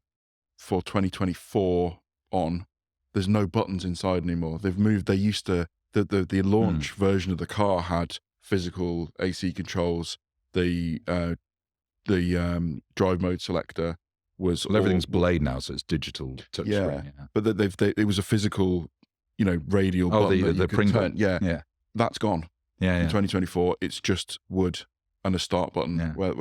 for 2024 on, there's no buttons inside anymore. They've moved. They used to, the launch version of the car had physical AC controls. The drive mode selector was everything's Blade now, so it's digital touchscreen. Yeah, but it was a physical, radial button the Pringle. Yeah, that's gone. Yeah, in 2024, it's just wood and a start button. Yeah. Where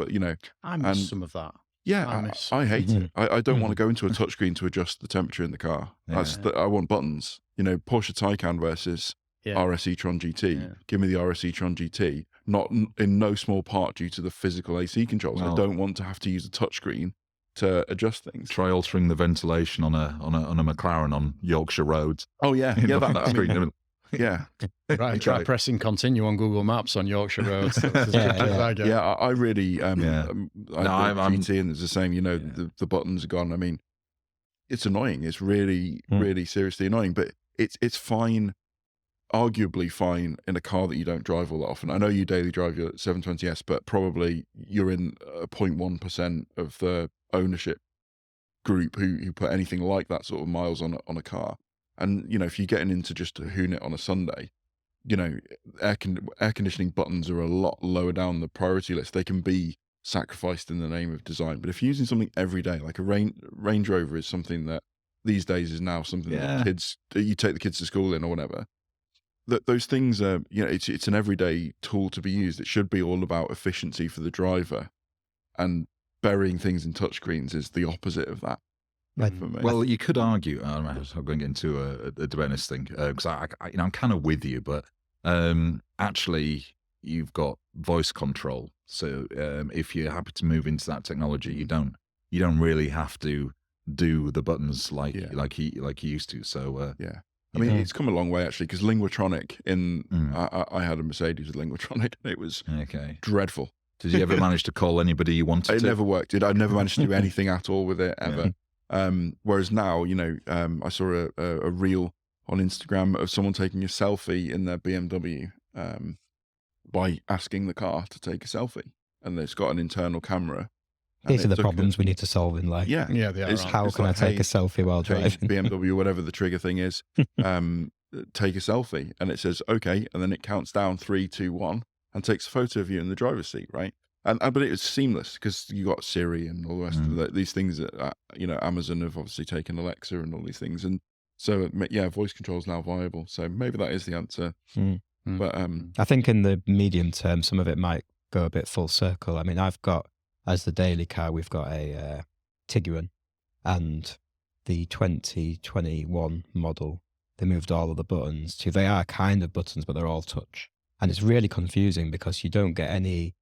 I miss some of that. Yeah, I hate it. I don't want to go into a touchscreen to adjust the temperature in the car. I want buttons. Porsche Taycan versus RS e-tron GT. Yeah. Give me the RS e-tron GT. Not in no small part due to the physical AC controls. I don't want to have to use a touchscreen to adjust things. Try altering the ventilation on a McLaren on Yorkshire roads. Oh yeah, yeah. Try pressing continue on Google Maps on Yorkshire roads. I really I'm GT and it's the same. The buttons are gone. I mean, it's annoying. It's really really seriously annoying. But it's fine, arguably fine in a car that you don't drive all that often. I know you daily drive your 720S, but probably you're in 0.1% of the ownership group who put anything like that sort of miles on a car. And, if you're getting into just a hoon it on a Sunday, air conditioning buttons are a lot lower down the priority list. They can be sacrificed in the name of design. But if you're using something every day, like a Range Rover is something that these days is now something that you take the kids to school in or whatever, those things are, it's an everyday tool to be used. It should be all about efficiency for the driver. And burying things in touchscreens is the opposite of that. Well, you could argue. I'm going to get into a debate on this thing because I'm kind of with you, but actually, you've got voice control. So if you're happy to move into that technology, you don't really have to do the buttons like you used to. So I mean, it's come a long way actually because Linguatronic. I had a Mercedes with Linguatronic, and it was dreadful. Did you ever manage to call anybody you wanted to? It never worked. I never managed to do anything at all with it ever. Whereas now, I saw a reel on Instagram of someone taking a selfie in their BMW by asking the car to take a selfie, and it's got an internal camera. These are the problems we need to solve in life. Yeah, they are. How can I take a selfie while driving? BMW, whatever the trigger thing is, take a selfie, and it says okay, and then it counts down 3, 2, 1, and takes a photo of you in the driver's seat, right? But it was seamless because you got Siri and all the rest of these things that Amazon have obviously taken Alexa and all these things, and so voice control is now viable. So maybe that is the answer. But I think in the medium term, some of it might go a bit full circle. I mean, I've got as the daily car, we've got a Tiguan, and the 2021 model. They moved all of the buttons to they are kind of buttons, but they're all touch, and it's really confusing because you don't get any.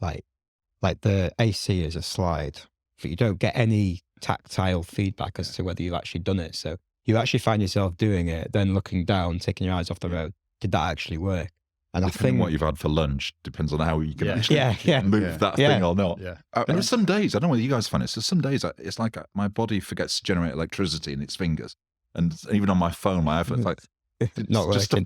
Like the AC is a slide, but you don't get any tactile feedback as to whether you've actually done it. So you actually find yourself doing it, then looking down, taking your eyes off the road. Did that actually work? And Depending I think what you've had for lunch depends on how you can actually move that Yeah. thing or not. Yeah. And there's some days, I don't know whether you guys find it, so some days it's like my body forgets to generate electricity in its fingers. And even on my phone, my iPhone, it's like, not working.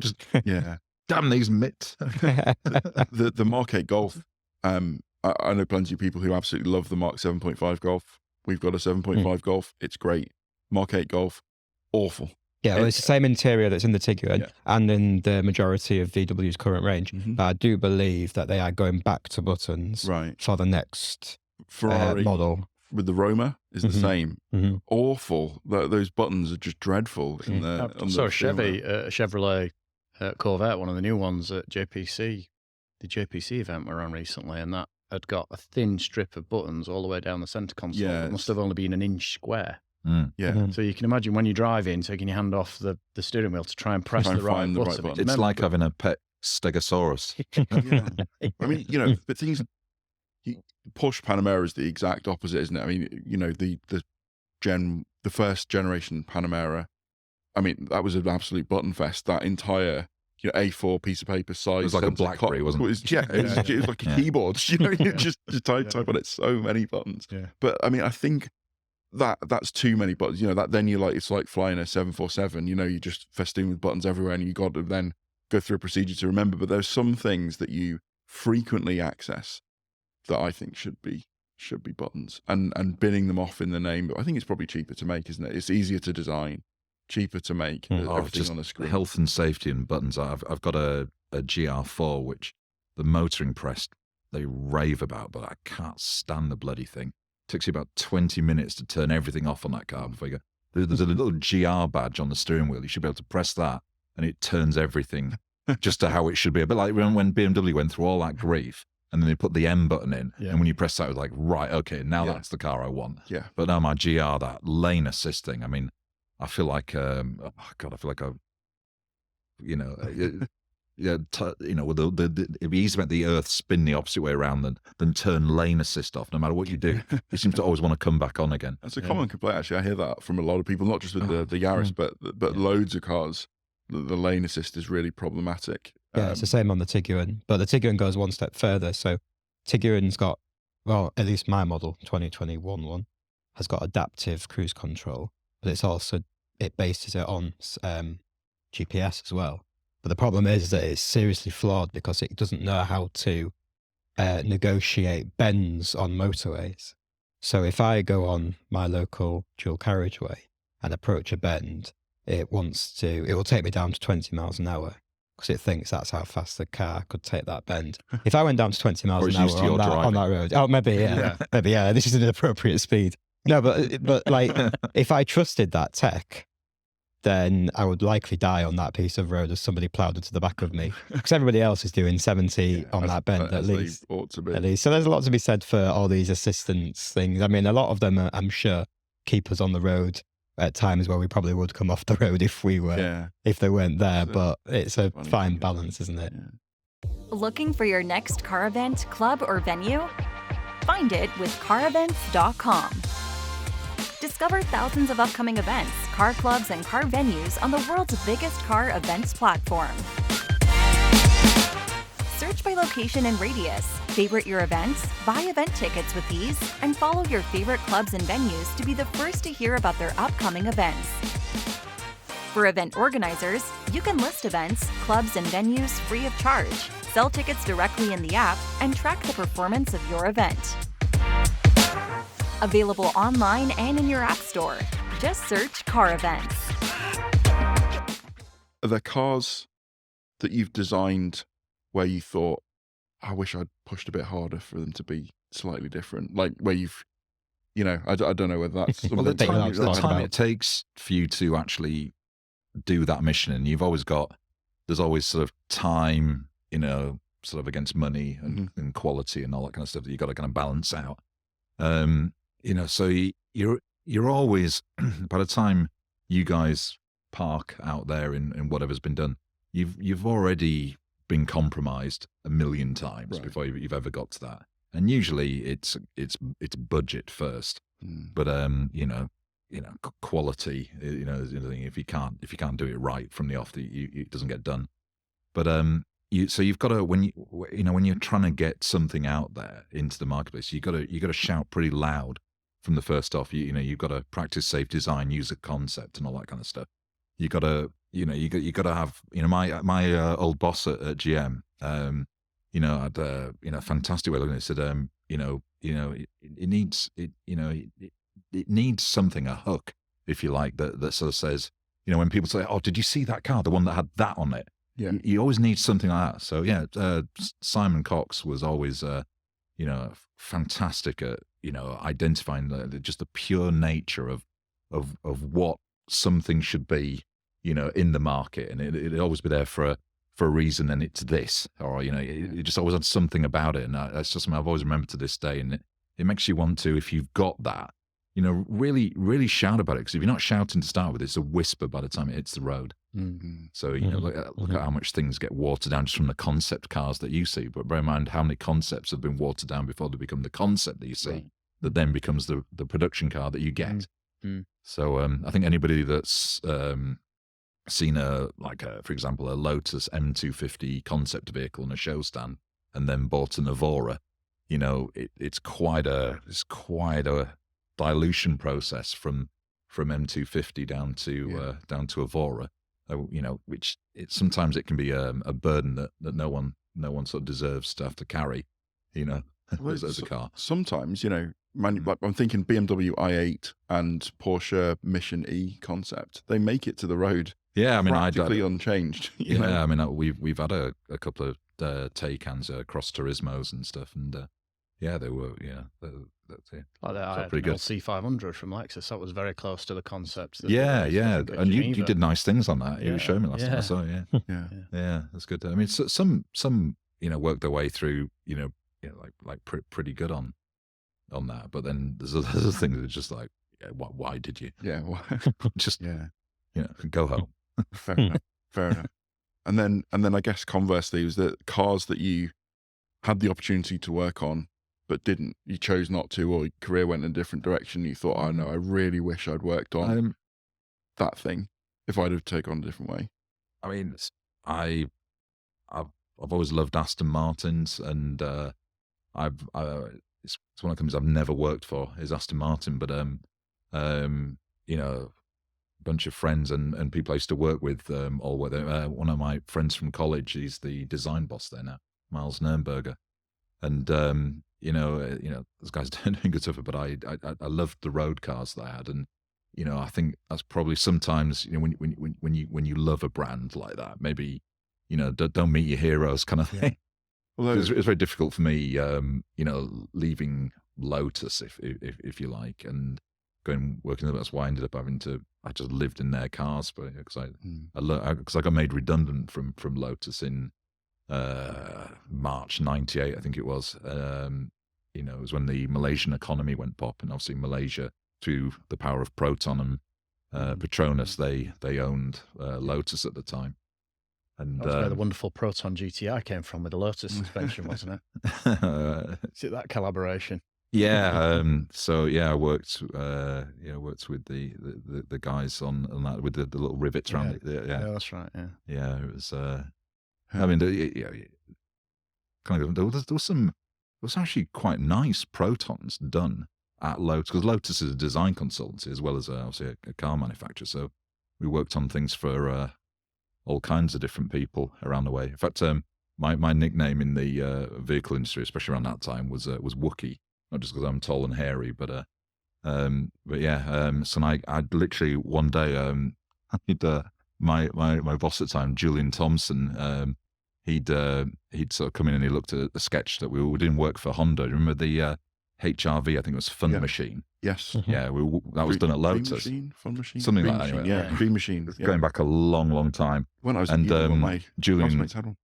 Damn these mitts. the Mark 8 Golf, I know plenty of people who absolutely love the Mark 7.5 Golf. We've got a 7.5 Golf. It's great. Mark 8 Golf, awful. Yeah, well, it's the same interior that's in the Tiguan and in the majority of VW's current range. But I do believe that they are going back to buttons for the next Ferrari model. With the Roma is the same. Awful. Those buttons are just dreadful. So Chevrolet Corvette, one of the new ones at JPC, the JPC event we're on recently, and that had got a thin strip of buttons all the way down the centre console. It must have only been an inch square. So you can imagine when you drive in, taking your hand off the steering wheel to try and press the right button. It's like having a pet Stegosaurus. I mean, but things. Porsche Panamera is the exact opposite, isn't it? I mean, the first generation Panamera. I mean, that was an absolute button fest. That entire, A4 piece of paper size. It was like a BlackBerry, wasn't it? It was like a keyboard. You just type on it. So many buttons. Yeah. But I mean, I think that's too many buttons. That then it's like flying a 747. You just festoon with buttons everywhere, and you got to then go through a procedure to remember. But there's some things that you frequently access that I think should be buttons, and binning them off in the name. But I think it's probably cheaper to make, isn't it? It's easier to design, cheaper to make. Everything on the screen. Health and safety and buttons. I've got a GR4, which the motoring press they rave about, but I can't stand the bloody thing. It takes you about 20 minutes to turn everything off on that car before you go. There's a little GR badge on the steering wheel. You should be able to press that, and it turns everything just to how it should be. A bit like when BMW went through all that grief, and then they put the M button in, and when you press that, it was like, right, okay, now that's the car I want. Yeah. But now my GR, that lane assist thing, I mean, I feel like, I feel like it'd be easier to make the Earth spin the opposite way around than turn lane assist off. No matter what you do, it seems to always want to come back on again. That's a common complaint, actually. I hear that from a lot of people, not just with the Yaris, but loads of cars. The lane assist is really problematic. Yeah, it's the same on the Tiguan, but the Tiguan goes one step further. So Tiguan's got, well, at least my model, 2021 one, has got adaptive cruise control, but it bases it on GPS as well. But the problem is that it's seriously flawed because it doesn't know how to negotiate bends on motorways. So if I go on my local dual carriageway and approach a bend, it will take me down to 20 miles an hour because it thinks that's how fast the car could take that bend. If I went down to 20 miles an hour on that road, maybe this is an appropriate speed. No, but like if I trusted that tech, then I would likely die on that piece of road as somebody ploughed into the back of me because everybody else is doing 70 on that bend at least. Ought to be. At least. So there's a lot to be said for all these assistance things. I mean, a lot of them, I'm sure, keep us on the road at times where we probably would come off the road if they weren't there. But it's a fine balance, isn't it? Yeah. Looking for your next car event, club, or venue? Find it with carevents.com. Discover thousands of upcoming events, car clubs, and car venues on the world's biggest car events platform. Search by location and radius, favorite your events, buy event tickets with these, and follow your favorite clubs and venues to be the first to hear about their upcoming events. For event organizers, you can list events, clubs, and venues free of charge, sell tickets directly in the app, and track the performance of your event. Available online and in your app store. Just search Car Events. Are there cars that you've designed where you thought, I wish I'd pushed a bit harder for them to be slightly different? Like where you've, I don't know whether that's... Well, the time it takes for you to actually do that mission, and there's always sort of time, sort of against money and quality and all that kind of stuff that you've got to kind of balance out. So you're always, by the time you guys park out there in whatever's been done, you've already been compromised a million times before you've ever got to that. And usually it's budget first, but quality, if you can't do it right from the off, it doesn't get done. But so you've got to, when you're trying to get something out there into the marketplace, you got to shout pretty loud from the first off. You've got to practice safe design, use a concept, and all that kind of stuff. You got to have, my old boss at GM, had a fantastic way of looking at it. Said, it needs something, a hook, if you like, that sort of says, when people say, "Oh, did you see that car? The one that had that on it." Yeah. You always need something like that. So Simon Cox was always, fantastic at, identifying just the pure nature of what something should be, in the market, and it'd always be there for a reason, and it's this, or it just always had something about it, and that's just something I've always remembered to this day, and it makes you want to, if you've got that, really, really shout about it, because if you're not shouting to start with, it's a whisper by the time it hits the road. Mm-hmm. So, look at how much things get watered down just from the concept cars that you see. But bear in mind how many concepts have been watered down before they become the concept that you see, that then becomes the production car that you get. Mm-hmm. So I think anybody that's seen for example, a Lotus M250 concept vehicle in a show stand, and then bought an Evora, it's quite a dilution process from M250 down to Evora, which sometimes it can be a burden that no one sort of deserves to have to carry, as a car. Sometimes, like I'm thinking BMW i8 and Porsche Mission E concept, they make it to the road. Yeah, I mean, practically unchanged. I mean, we've had a couple of Taycans across Turismos and stuff, and they were that's it. Like that, pretty good. C500 from Lexus, that was very close to the concept. And you did nice things on that. You were showing me last time I saw. Yeah, that's good. I mean, some work their way through, pretty good on that, but then there's other things that are just like, why did you? Yeah, just go home. Fair enough. And then I guess conversely, was the cars that you had the opportunity to work on but didn't, you chose not to, or your career went in a different direction, you thought, oh no, I really wish I'd worked on that thing if I'd have taken on a different way. I mean, I've always loved Aston Martins, and it's one of the companies I've never worked for is Aston Martin, but a bunch of friends and people I used to work with all were there. One of my friends from college, he's the design boss there now, Miles Nurnberger, and this guy's doing good stuff, but I loved the road cars that I had, and I think that's probably sometimes when you love a brand like that, maybe don't meet your heroes kind of thing. Well, it's very difficult for me, leaving Lotus if you like, and going working there. That's why I ended up I just lived in their cars, but because I got made redundant from Lotus in March '98, I think it was. It was when the Malaysian economy went pop, and obviously Malaysia, through the power of Proton and Petronas, they owned Lotus at the time. And that was where the wonderful Proton GTI came from, with the Lotus suspension, wasn't it? Is it that collaboration? Yeah. I worked with the guys on that with the little rivets around it. Yeah, that's right. Yeah. It was. I mean, kind of. There was actually quite nice Protons done at Lotus, because Lotus is a design consultancy as well as obviously a car manufacturer. So we worked on things for all kinds of different people around the way. In fact, my nickname in the vehicle industry, especially around that time, was Wookie. Not just because I'm tall and hairy, but yeah. So I literally one day, my boss at the time, Julian Thompson, he'd sort of come in and he looked at a sketch that we were doing work for Honda. Remember the HRV? I think it was Fun Machine. Yes. Yeah, that was done at Lotus. Fun Machine, something Dream like that. Machine, Anyway. Yeah, Dream Machine. Going back a long time. When I was and my Julian classmates had one.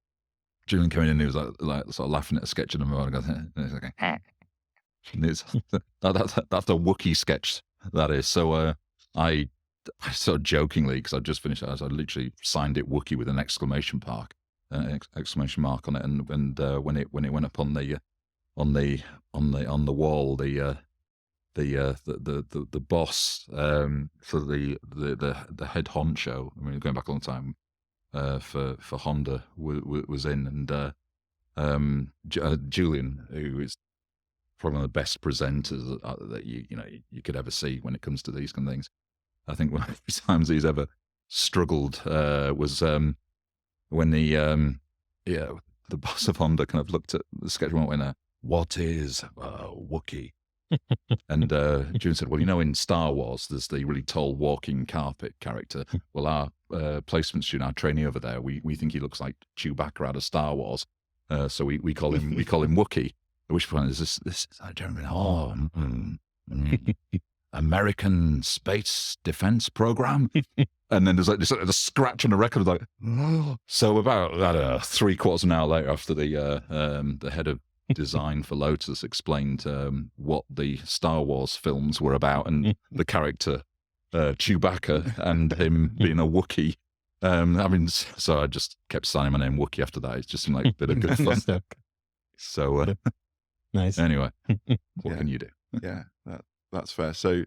Julian came in and he was like sort of laughing at a sketch of him, and he's like, and that's a Wookiee sketch, that is. So I sort of jokingly, because I just finished that, I literally signed it Wookiee with an exclamation mark on it, and when it went up on the wall, the boss, so the head honcho, I mean, going back a long time, for Honda was in, and Julian, who is probably one of the best presenters that you could ever see when it comes to these kind of things. I think one of the times he's ever struggled was when the boss of Honda kind of looked at the sketch and went, "What is Wookiee?" And Julian said, "Well, in Star Wars, there's the really tall walking carpet character. Well, our placement student, our trainee over there, we think he looks like Chewbacca out of Star Wars, so we call him Wookiee." At which point is this? I don't know. American Space Defense Program, and then there's like this a scratch on the record, like. So about 3/4 of an hour later, after the head of design for Lotus explained what the Star Wars films were about, and the character Chewbacca and him being a Wookiee. So I just kept signing my name Wookiee after that. It just seemed like a bit of good fun. So nice. Anyway, what can you do? Yeah, that's fair. So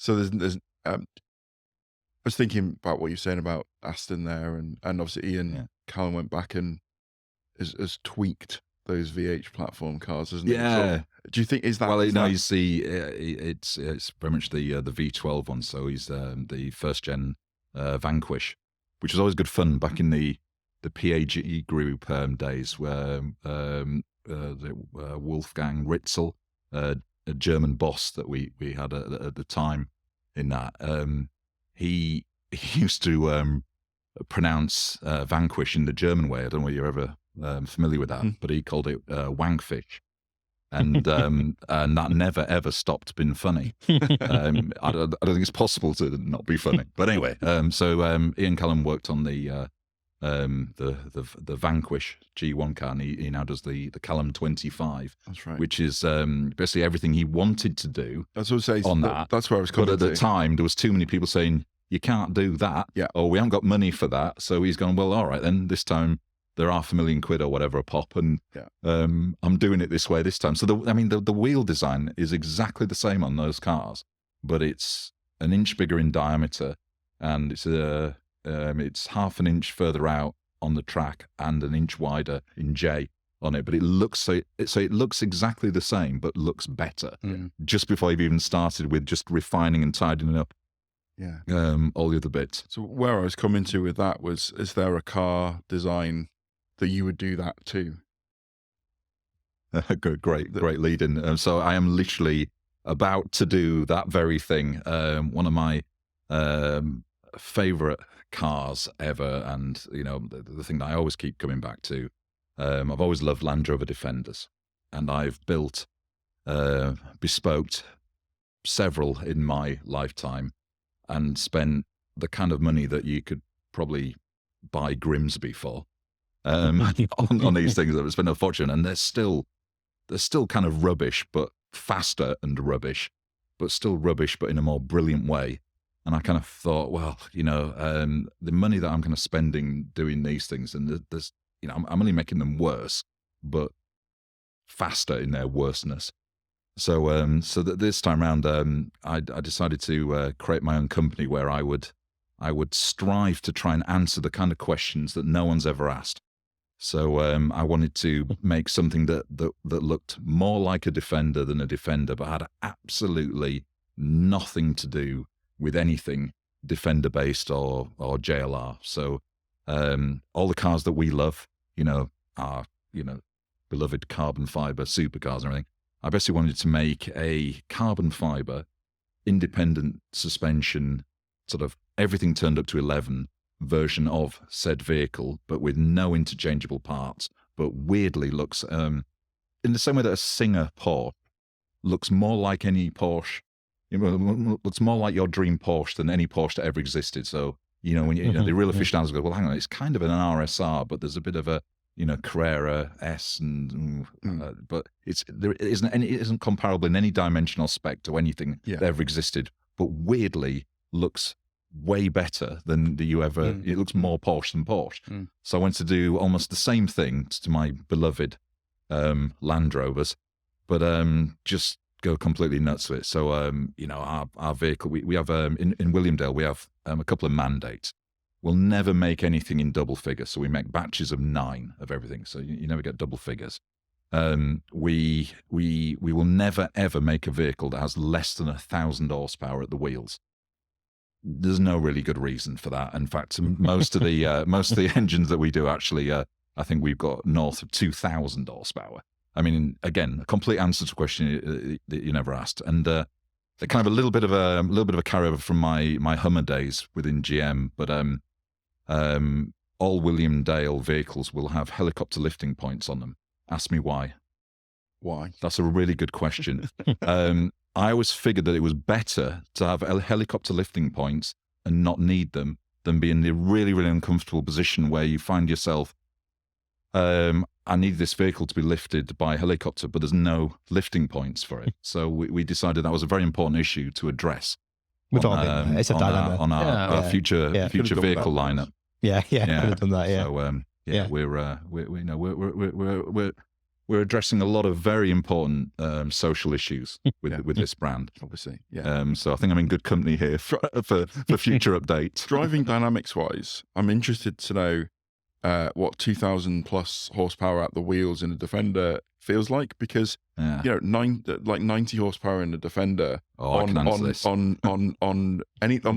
there's was thinking about what you're saying about Aston there, and obviously Ian Callum went back and has tweaked those VH platform cars, hasn't he? So, do you think is that? Well, you see, it's very much the V12 one. So he's the first gen Vanquish, which was always good fun back in the PAG group days, where Wolfgang Ritzel, a German boss that we had at the time in that, he used to pronounce Vanquish in the German way. I don't know whether you're ever familiar with that, but he called it Wankfish. And that never ever stopped being funny. I don't think it's possible to not be funny. But anyway, so Ian Callum worked on the Vanquish G1 car, and he now does the Callum 25. That's right. Which is basically everything he wanted to do. That's what I was saying. On that. That's where I was coming. But at the time, there was too many people saying you can't do that. Yeah. Or we haven't got money for that. So he's gone, well, all right then. This time they're £500,000 or whatever a pop, and I'm doing it this way this time. So the wheel design is exactly the same on those cars, but it's an inch bigger in diameter, and it's half an inch further out on the track and an inch wider in J on it. But it looks it looks exactly the same, but looks better. Just before you've even started with just refining and tidying up. All the other bits. So where I was coming to with that was, is there a car design that you would do that too? Great lead in. So I am literally about to do that very thing. One of my favorite cars ever, and the thing that I always keep coming back to. I've always loved Land Rover Defenders, and I've built, bespoked several in my lifetime, and spent the kind of money that you could probably buy Grimsby for on these things. I've spent a fortune, and they're still kind of rubbish, but faster, and rubbish, but still rubbish, but in a more brilliant way. And I kind of thought, well, the money that I'm kind of spending doing these things, and there's, I'm only making them worse, but faster in their worseness. So that this time around, I decided to create my own company where I would strive to try and answer the kind of questions that no one's ever asked. So I wanted to make something that looked more like a Defender than a Defender, but had absolutely nothing to do with anything Defender based or JLR. So all the cars that we love, are beloved carbon fiber supercars and everything. I basically wanted to make a carbon fiber, independent suspension, sort of everything turned up to 11 version of said vehicle, but with no interchangeable parts, but weirdly looks, in the same way that a Singer Porsche looks more like any Porsche, looks more like your dream Porsche than any Porsche that ever existed. So, when the real aficionados go, well, hang on, it's kind of an RSR, but there's a bit of a, Carrera S, but it isn't comparable in any dimensional spec to anything that ever existed, but weirdly looks way better than you ever. It looks more Porsche than Porsche. So I went to do almost the same thing to my beloved Land Rovers, but just go completely nuts with it. So our vehicle, we have in Williamdale, we have a couple of mandates. We'll never make anything in double figures. So we make batches of 9 of everything. So you never get double figures. We will never ever make a vehicle that has less than 1,000 horsepower at the wheels. There's no really good reason for that. In fact, most of the engines that we do actually, I think we've got north of 2,000 horsepower. I mean, again, a complete answer to a question that you never asked, and kind of a little bit of a carryover from my Hummer days within GM, but all Williamdale vehicles will have helicopter lifting points on them. Ask me why. Why? That's a really good question. I always figured that it was better to have helicopter lifting points and not need them than be in the really, really uncomfortable position where you find yourself, I need this vehicle to be lifted by helicopter, but there's no lifting points for it. So we decided that was a very important issue to address. It's a dilemma on our future vehicle lineup. Yeah, could have done that. Yeah. So we're we're addressing a lot of very important social issues with this brand. Obviously, yeah. So I think I'm in good company here for future updates. Driving dynamics wise, I'm interested to know what 2,000 plus horsepower at the wheels in a Defender feels like, because you know, 90 horsepower in a Defender on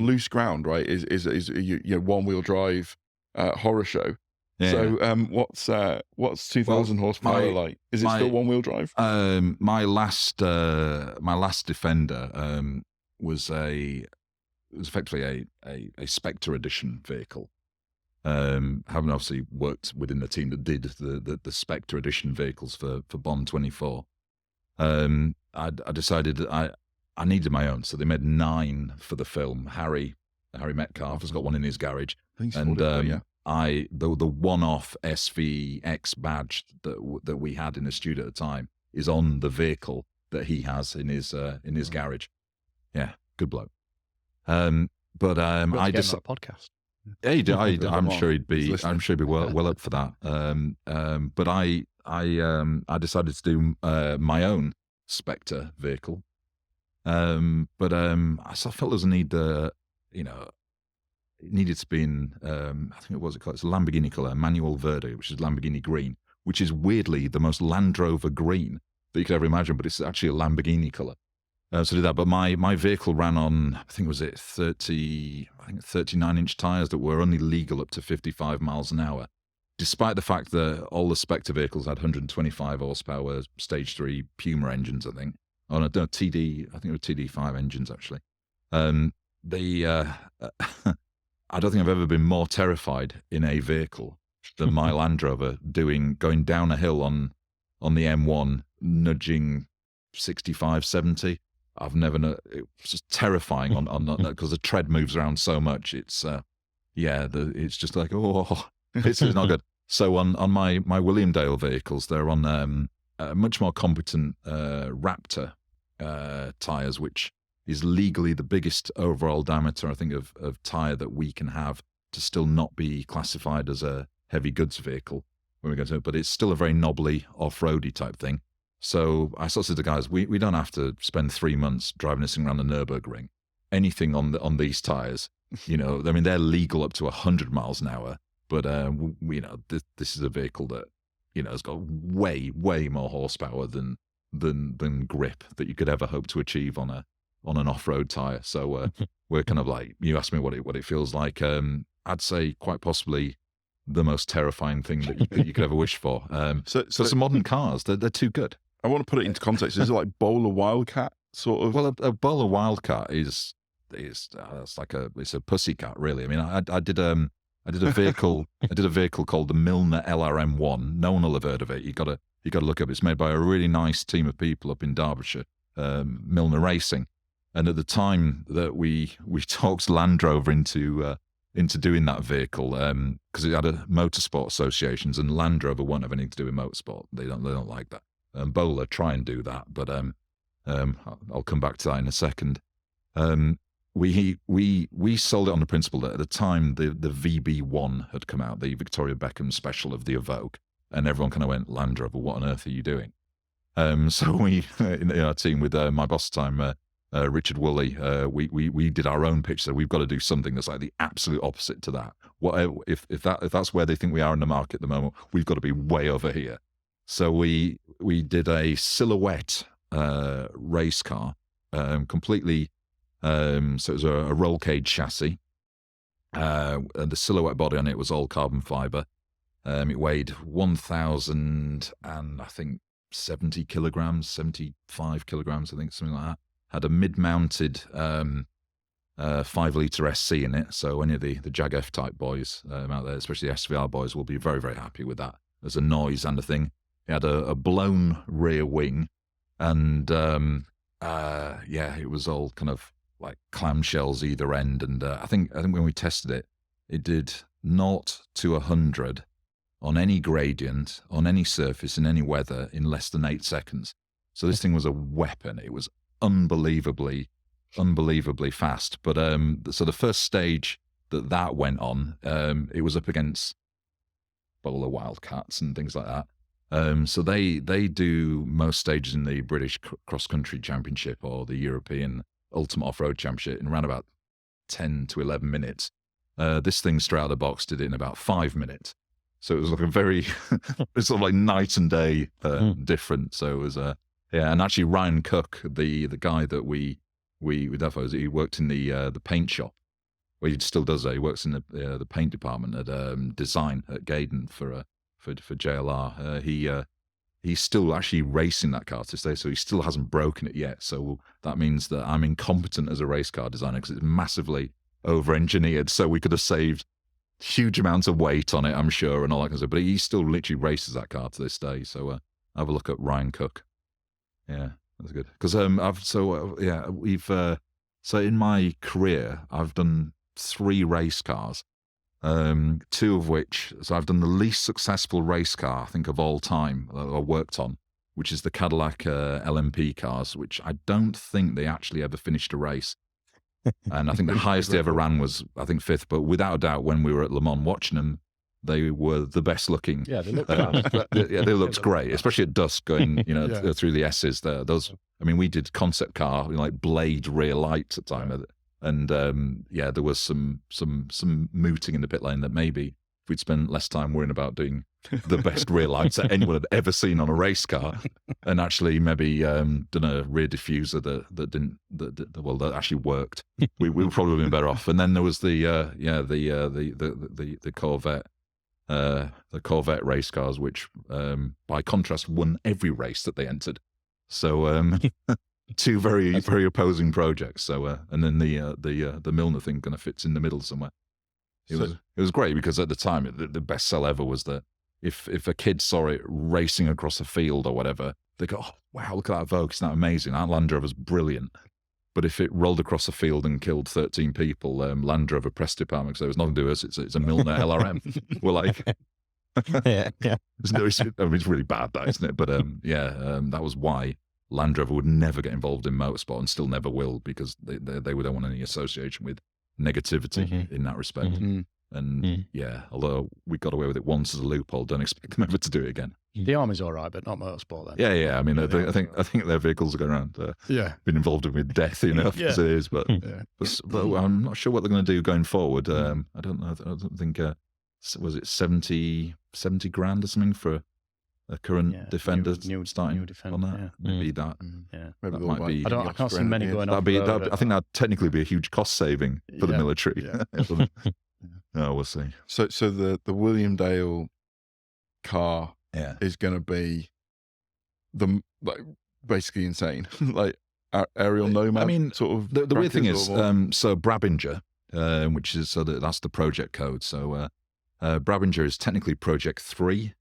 loose ground, right, is you know, one wheel drive horror show. Yeah. So what's 2,000 horsepower like? Is it still one wheel drive? My last Defender was effectively a Spectre edition vehicle. Having obviously worked within the team that did the Spectre edition vehicles for Bond 24, I decided I needed my own. So they made 9 for the film. Harry Metcalf has got one in his garage, and the one-off SVX badge that we had in the studio at the time is on the vehicle that he has in his garage. Yeah, good bloke. But I just podcast. I'm sure he'd be well up for that. But I decided to do my own Spectre vehicle. But I felt there was a need, it needed to be in, I think it was called, it's a Lamborghini color, Manuel Verde, which is Lamborghini green, which is weirdly the most Land Rover green that you could ever imagine, but it's actually a Lamborghini color. So did that, but my vehicle ran on, I think 39-inch tires that were only legal up to 55 miles an hour, despite the fact that all the Spectre vehicles had 125 horsepower Stage 3 Puma engines, I think. Oh no, TD, I think it was TD5 engines actually. I don't think I've ever been more terrified in a vehicle than my Land Rover going down a hill on the M1, nudging 65, 70. I've never known. It was just terrifying on that because the tread moves around so much. It's it's just like, oh, it's not good. So on my Williamdale vehicles, they're on much more competent Raptor tires, which is legally the biggest overall diameter, I think, of tire that we can have to still not be classified as a heavy goods vehicle when we go to it, but it's still a very knobbly off-roady type thing. So I sort of said to the guys, we don't have to spend 3 months driving this thing around the Nürburgring. Anything on these tires, I mean, they're legal up to 100 miles an hour, but this is a vehicle that has got way more horsepower than grip that you could ever hope to achieve on an off-road tire. So we're kind of like, you asked me what it feels like. I'd say quite possibly the most terrifying thing that you could ever wish for. So some modern cars, they're too good. I want to put it into context. Is it like Bowler Wildcat sort of? Well, a Bowler Wildcat is it's a pussycat, really. I mean, I did a vehicle called the Milner LRM1. No one will have heard of it. You got to look up. It's made by a really nice team of people up in Derbyshire, Milner Racing. And at the time that we talked Land Rover into doing that vehicle, because it had a motorsport associations, and Land Rover won't have anything to do with motorsport. They don't like that. Bowler try and do that, but I'll come back to that in a second. We sold it on the principle that at the time the VB1 had come out, the Victoria Beckham special of the Evoque, and everyone kind of went, Land Rover, what on earth are you doing? So we in our team with my boss at the time, Richard Woolley, we did our own pitch. So we've got to do something that's like the absolute opposite to that. Whatever, if that's where they think we are in the market at the moment, we've got to be way over here. So we did a silhouette race car, completely. So it was a roll cage chassis. And the silhouette body on it was all carbon fiber. It weighed 1,000 and I think 70 kilograms, 75 kilograms, I think, something like that. Had a mid-mounted 5-litre SC in it, so any of the Jag F type boys out there, especially the SVR boys, will be very, very happy with that as a noise and a thing. It had a blown rear wing, and it was all kind of like clamshells either end. And I think when we tested it, it did 0 to 100 on any gradient, on any surface, in any weather, in less than 8 seconds. So this thing was a weapon. It was unbelievably fast. But so the first stage that went on, it was up against Bowler Wildcats and things like that. So they do most stages in the British Cross Country Championship or the European Ultimate Off-Road Championship in around about 10 to 11 minutes. This thing straight out of the box did it in about 5 minutes. So it was like a very, it's sort of like night and day different. So it was, and actually Ryan Cook, the guy that we he worked in the paint shop. Well, he still does that. He works in the paint department at design at Gaydon for JLR. He's still actually racing that car to this day, so he still hasn't broken it yet. So that means that I'm incompetent as a race car designer because it's massively over-engineered. So we could have saved huge amounts of weight on it, I'm sure, and all that kind of stuff. But he still literally races that car to this day. So have a look at Ryan Cook. Yeah, that's good. Because so in my career I've done 3 race cars. 2 of which, so I've done the least successful race car, I think, of all time that I worked on, which is the Cadillac LMP cars, which I don't think they actually ever finished a race. And I think the highest they ever ran was, I think, 5th. But without a doubt, when we were at Le Mans watching them, they were the best looking. Yeah, they looked they looked great, especially at dusk going, through the S's. We did concept car, like blade rear lights at the time. And there was some mooting in the pit lane that maybe if we'd spent less time worrying about doing the best rear lights that anyone had ever seen on a race car, and actually maybe done a rear diffuser that actually worked, we would probably have been better off. And then there was the Corvette, the Corvette race cars, which by contrast won every race that they entered. So. 2 very, very opposing projects. So, and then the Milner thing kind of fits in the middle somewhere. It was great because at the time the best sell ever was that if a kid saw it racing across a field or whatever, they go, "Oh wow, look at that Vogue! Isn't that amazing? That Land Rover's brilliant." But if it rolled across a field and killed 13 people, Land Rover press department, so it was nothing to do with us. It's a Milner LRM. We're like, yeah. It's really bad, that, isn't it? But that was why Land Rover would never get involved in motorsport and still never will, because they don't want any association with negativity in that respect. And although we got away with it once as a loophole, don't expect them ever to do it again. The Army's all right, but not motorsport then. Yeah. I think their vehicles are going around. Been involved with death enough as it is, but I'm not sure what they're going to do going forward. I don't know. I don't think was it 70 grand or something for a current Defender starting new Defender, on that. Yeah. Maybe that. Maybe that might be. I can't see many going on. I think that'd technically be a huge cost saving for the military. Yeah. We'll see. So the Williamdale car is going to be basically insane, like aerial nomad. I mean, sort of. The weird thing is, so Brabinger, which is that's the project code. So Brabinger is technically Project 3.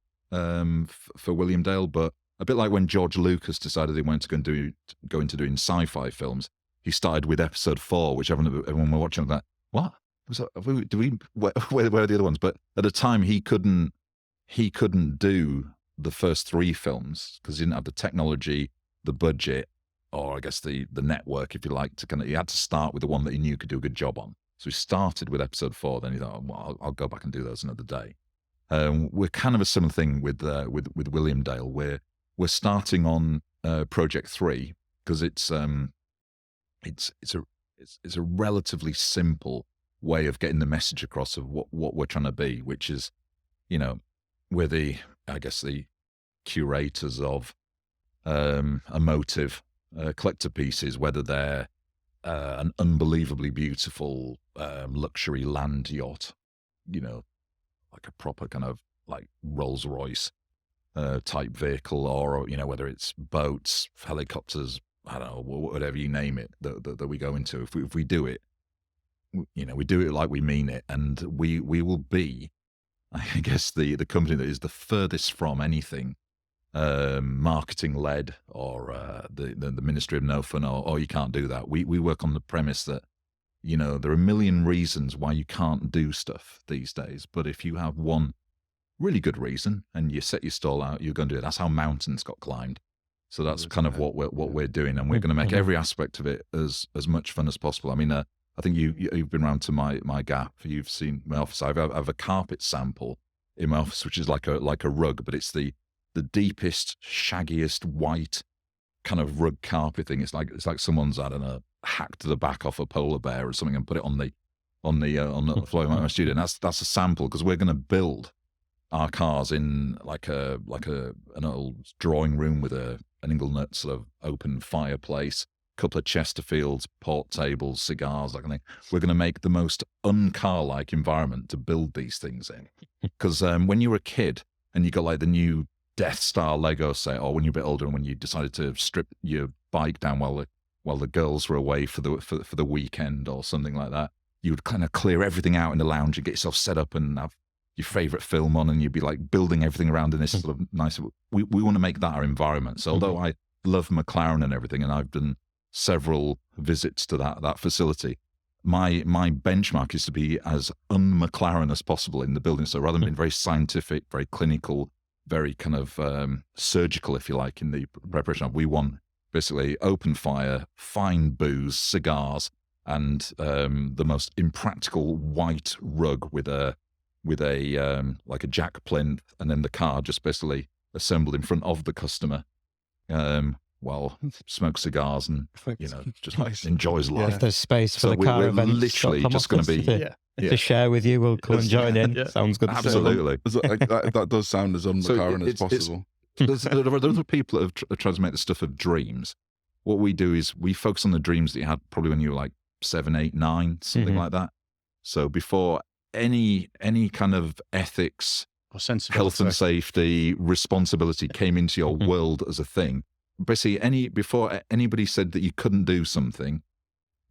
For Williamdale, but a bit like when George Lucas decided he wanted to go into doing sci-fi films, he started with episode 4, which everyone were watching like, what? Where are the other ones? But at the time he couldn't do the first 3 films because he didn't have the technology, the budget, or I guess the network, if you like, he had to start with the one that he knew could do a good job on. So he started with episode 4, then he thought, well, I'll go back and do those another day. We're kind of a similar thing with Williamdale. We're starting on Project 3 because it's a relatively simple way of getting the message across of what we're trying to be, which is, we're the curators of emotive collector pieces, whether they're an unbelievably beautiful luxury land yacht, like a proper kind of like Rolls Royce type vehicle, or whether it's boats, helicopters, I don't know, whatever you name it that we go into. If we do it, we do it like we mean it, and we will be, I guess, the company that is the furthest from anything marketing led or the Ministry of No Fun, or you can't do that. We work on the premise that there are a million reasons why you can't do stuff these days, but if you have one really good reason and you set your stall out, you're going to do it. That's how mountains got climbed. So that's kind of what we're doing, and we're going to make every aspect of it as much fun as possible. I mean, I think you've been around to my gap. You've seen my office. I have a carpet sample in my office, which is like a rug, but it's the deepest, shaggiest white kind of rug carpet thing. It's like someone's, I don't know, hacked the back off a polar bear or something and put it on the floor of my studio. And that's a sample, because we're going to build our cars in like an old drawing room with an Inglenut sort of open fireplace, couple of Chesterfields, port tables, cigars, that kind of thing. We're going to make the most un-car-like environment to build these things in. Because when you were a kid and you got like the new Death Star Lego set, or when you're a bit older and when you decided to strip your bike down while the girls were away for the weekend or something like that, you would kind of clear everything out in the lounge and get yourself set up and have your favorite film on, and you'd be like building everything around in this sort of nice. We want to make that our environment. So although I love McLaren and everything, and I've done several visits to that facility, my benchmark is to be as un-McLaren as possible in the building. So rather than being very scientific, very clinical, very kind of surgical, if you like, in the preparation of, we want basically open fire, fine booze, cigars, and the most impractical white rug with a like a jack plinth, and then the car just basically assembled in front of the customer, while smokes cigars and just enjoys life. If there's space for the car we're events, literally just going to be to share with you, we'll come and join in. Sounds good. Absolutely. That does sound as un-McLaren as possible. Those are people that have tried to make the stuff of dreams. What we do is we focus on the dreams that you had probably when you were like 7, 8, 9, something like that. So before any kind of ethics, or health and safety, responsibility came into your world as a thing, basically before anybody said that you couldn't do something,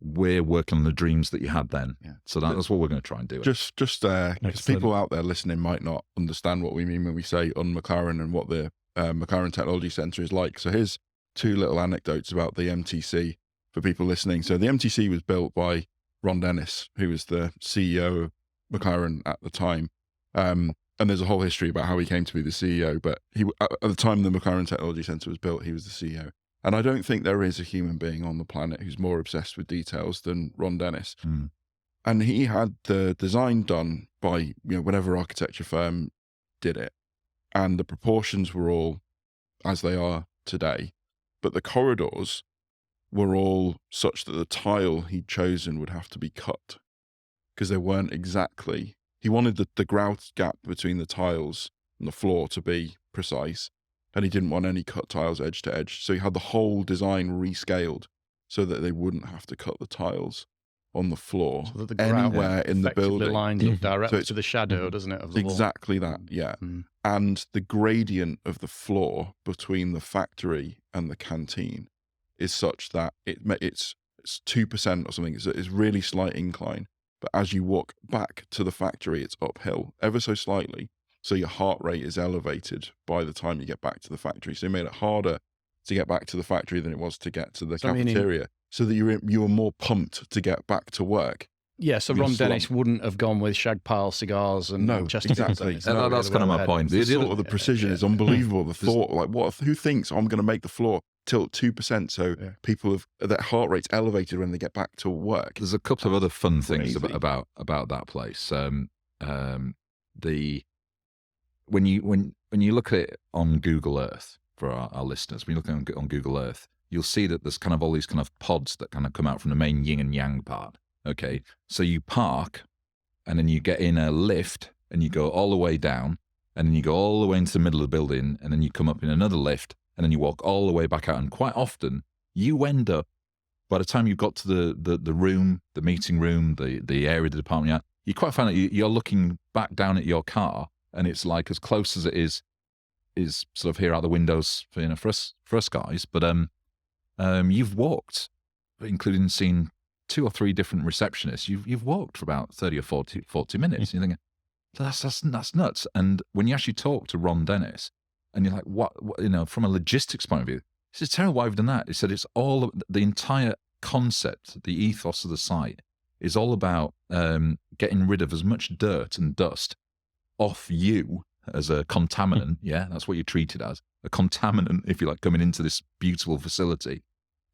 we're working on the dreams that you had then. Yeah. So that's what we're going to try and do. Just because people out there listening might not understand what we mean when we say un-McLaren and what the McLaren Technology Centre is like. So here's 2 little anecdotes about the MTC for people listening. So the MTC was built by Ron Dennis, who was the CEO of McLaren at the time. And there's a whole history about how he came to be the CEO, but at the time the McLaren Technology Centre was built, he was the CEO. And I don't think there is a human being on the planet who's more obsessed with details than Ron Dennis. And he had the design done by whatever architecture firm did it. And the proportions were all as they are today. But the corridors were all such that the tile he'd chosen would have to be cut, because they weren't exactly. He wanted the grout gap between the tiles and the floor to be precise, and he didn't want any cut tiles edge to edge. So he had the whole design rescaled so that they wouldn't have to cut the tiles on the floor so that the anywhere in the building. Lines up directly to the shadow, doesn't it? Of the exactly wall. That, yeah. And the gradient of the floor between the factory and the canteen is such that it's 2% or something. It's really slight incline. But as you walk back to the factory, it's uphill ever so slightly. So your heart rate is elevated by the time you get back to the factory. So it made it harder to get back to the factory than it was to get to the cafeteria. So that you were more pumped to get back to work. Yeah, so Ron Dennis wouldn't have gone with shag pile cigars and Chesterfields. Exactly. That's kind of my point. The precision is unbelievable. The thought, like, who thinks I'm going to make the floor tilt 2%? So people that heart rate's elevated when they get back to work. There's a couple of other fun things about that place. When you look at it on Google Earth, for our listeners, when you look on Google Earth, you'll see that there's kind of all these kind of pods that kind of come out from the main yin and yang part. Okay, so you park, and then you get in a lift, and you go all the way down, and then you go all the way into the middle of the building, and then you come up in another lift, and then you walk all the way back out. And quite often, you end up, by the time you've got to the room, the meeting room, the area, the department, you quite find that you're looking back down at your car, and it's like as close as it is sort of here out the windows for us guys. But you've walked, including seeing 2 or 3 different receptionists. You've walked for about 30 or 40 minutes. And you think, that's nuts. And when you actually talk to Ron Dennis, and you're like, what from a logistics point of view, he said, "Tell why we've done that." He said, it's all the entire concept, the ethos of the site is all about getting rid of as much dirt and dust off you as a contaminant. Yeah, that's what you're treated as, a contaminant, if you like, coming into this beautiful facility.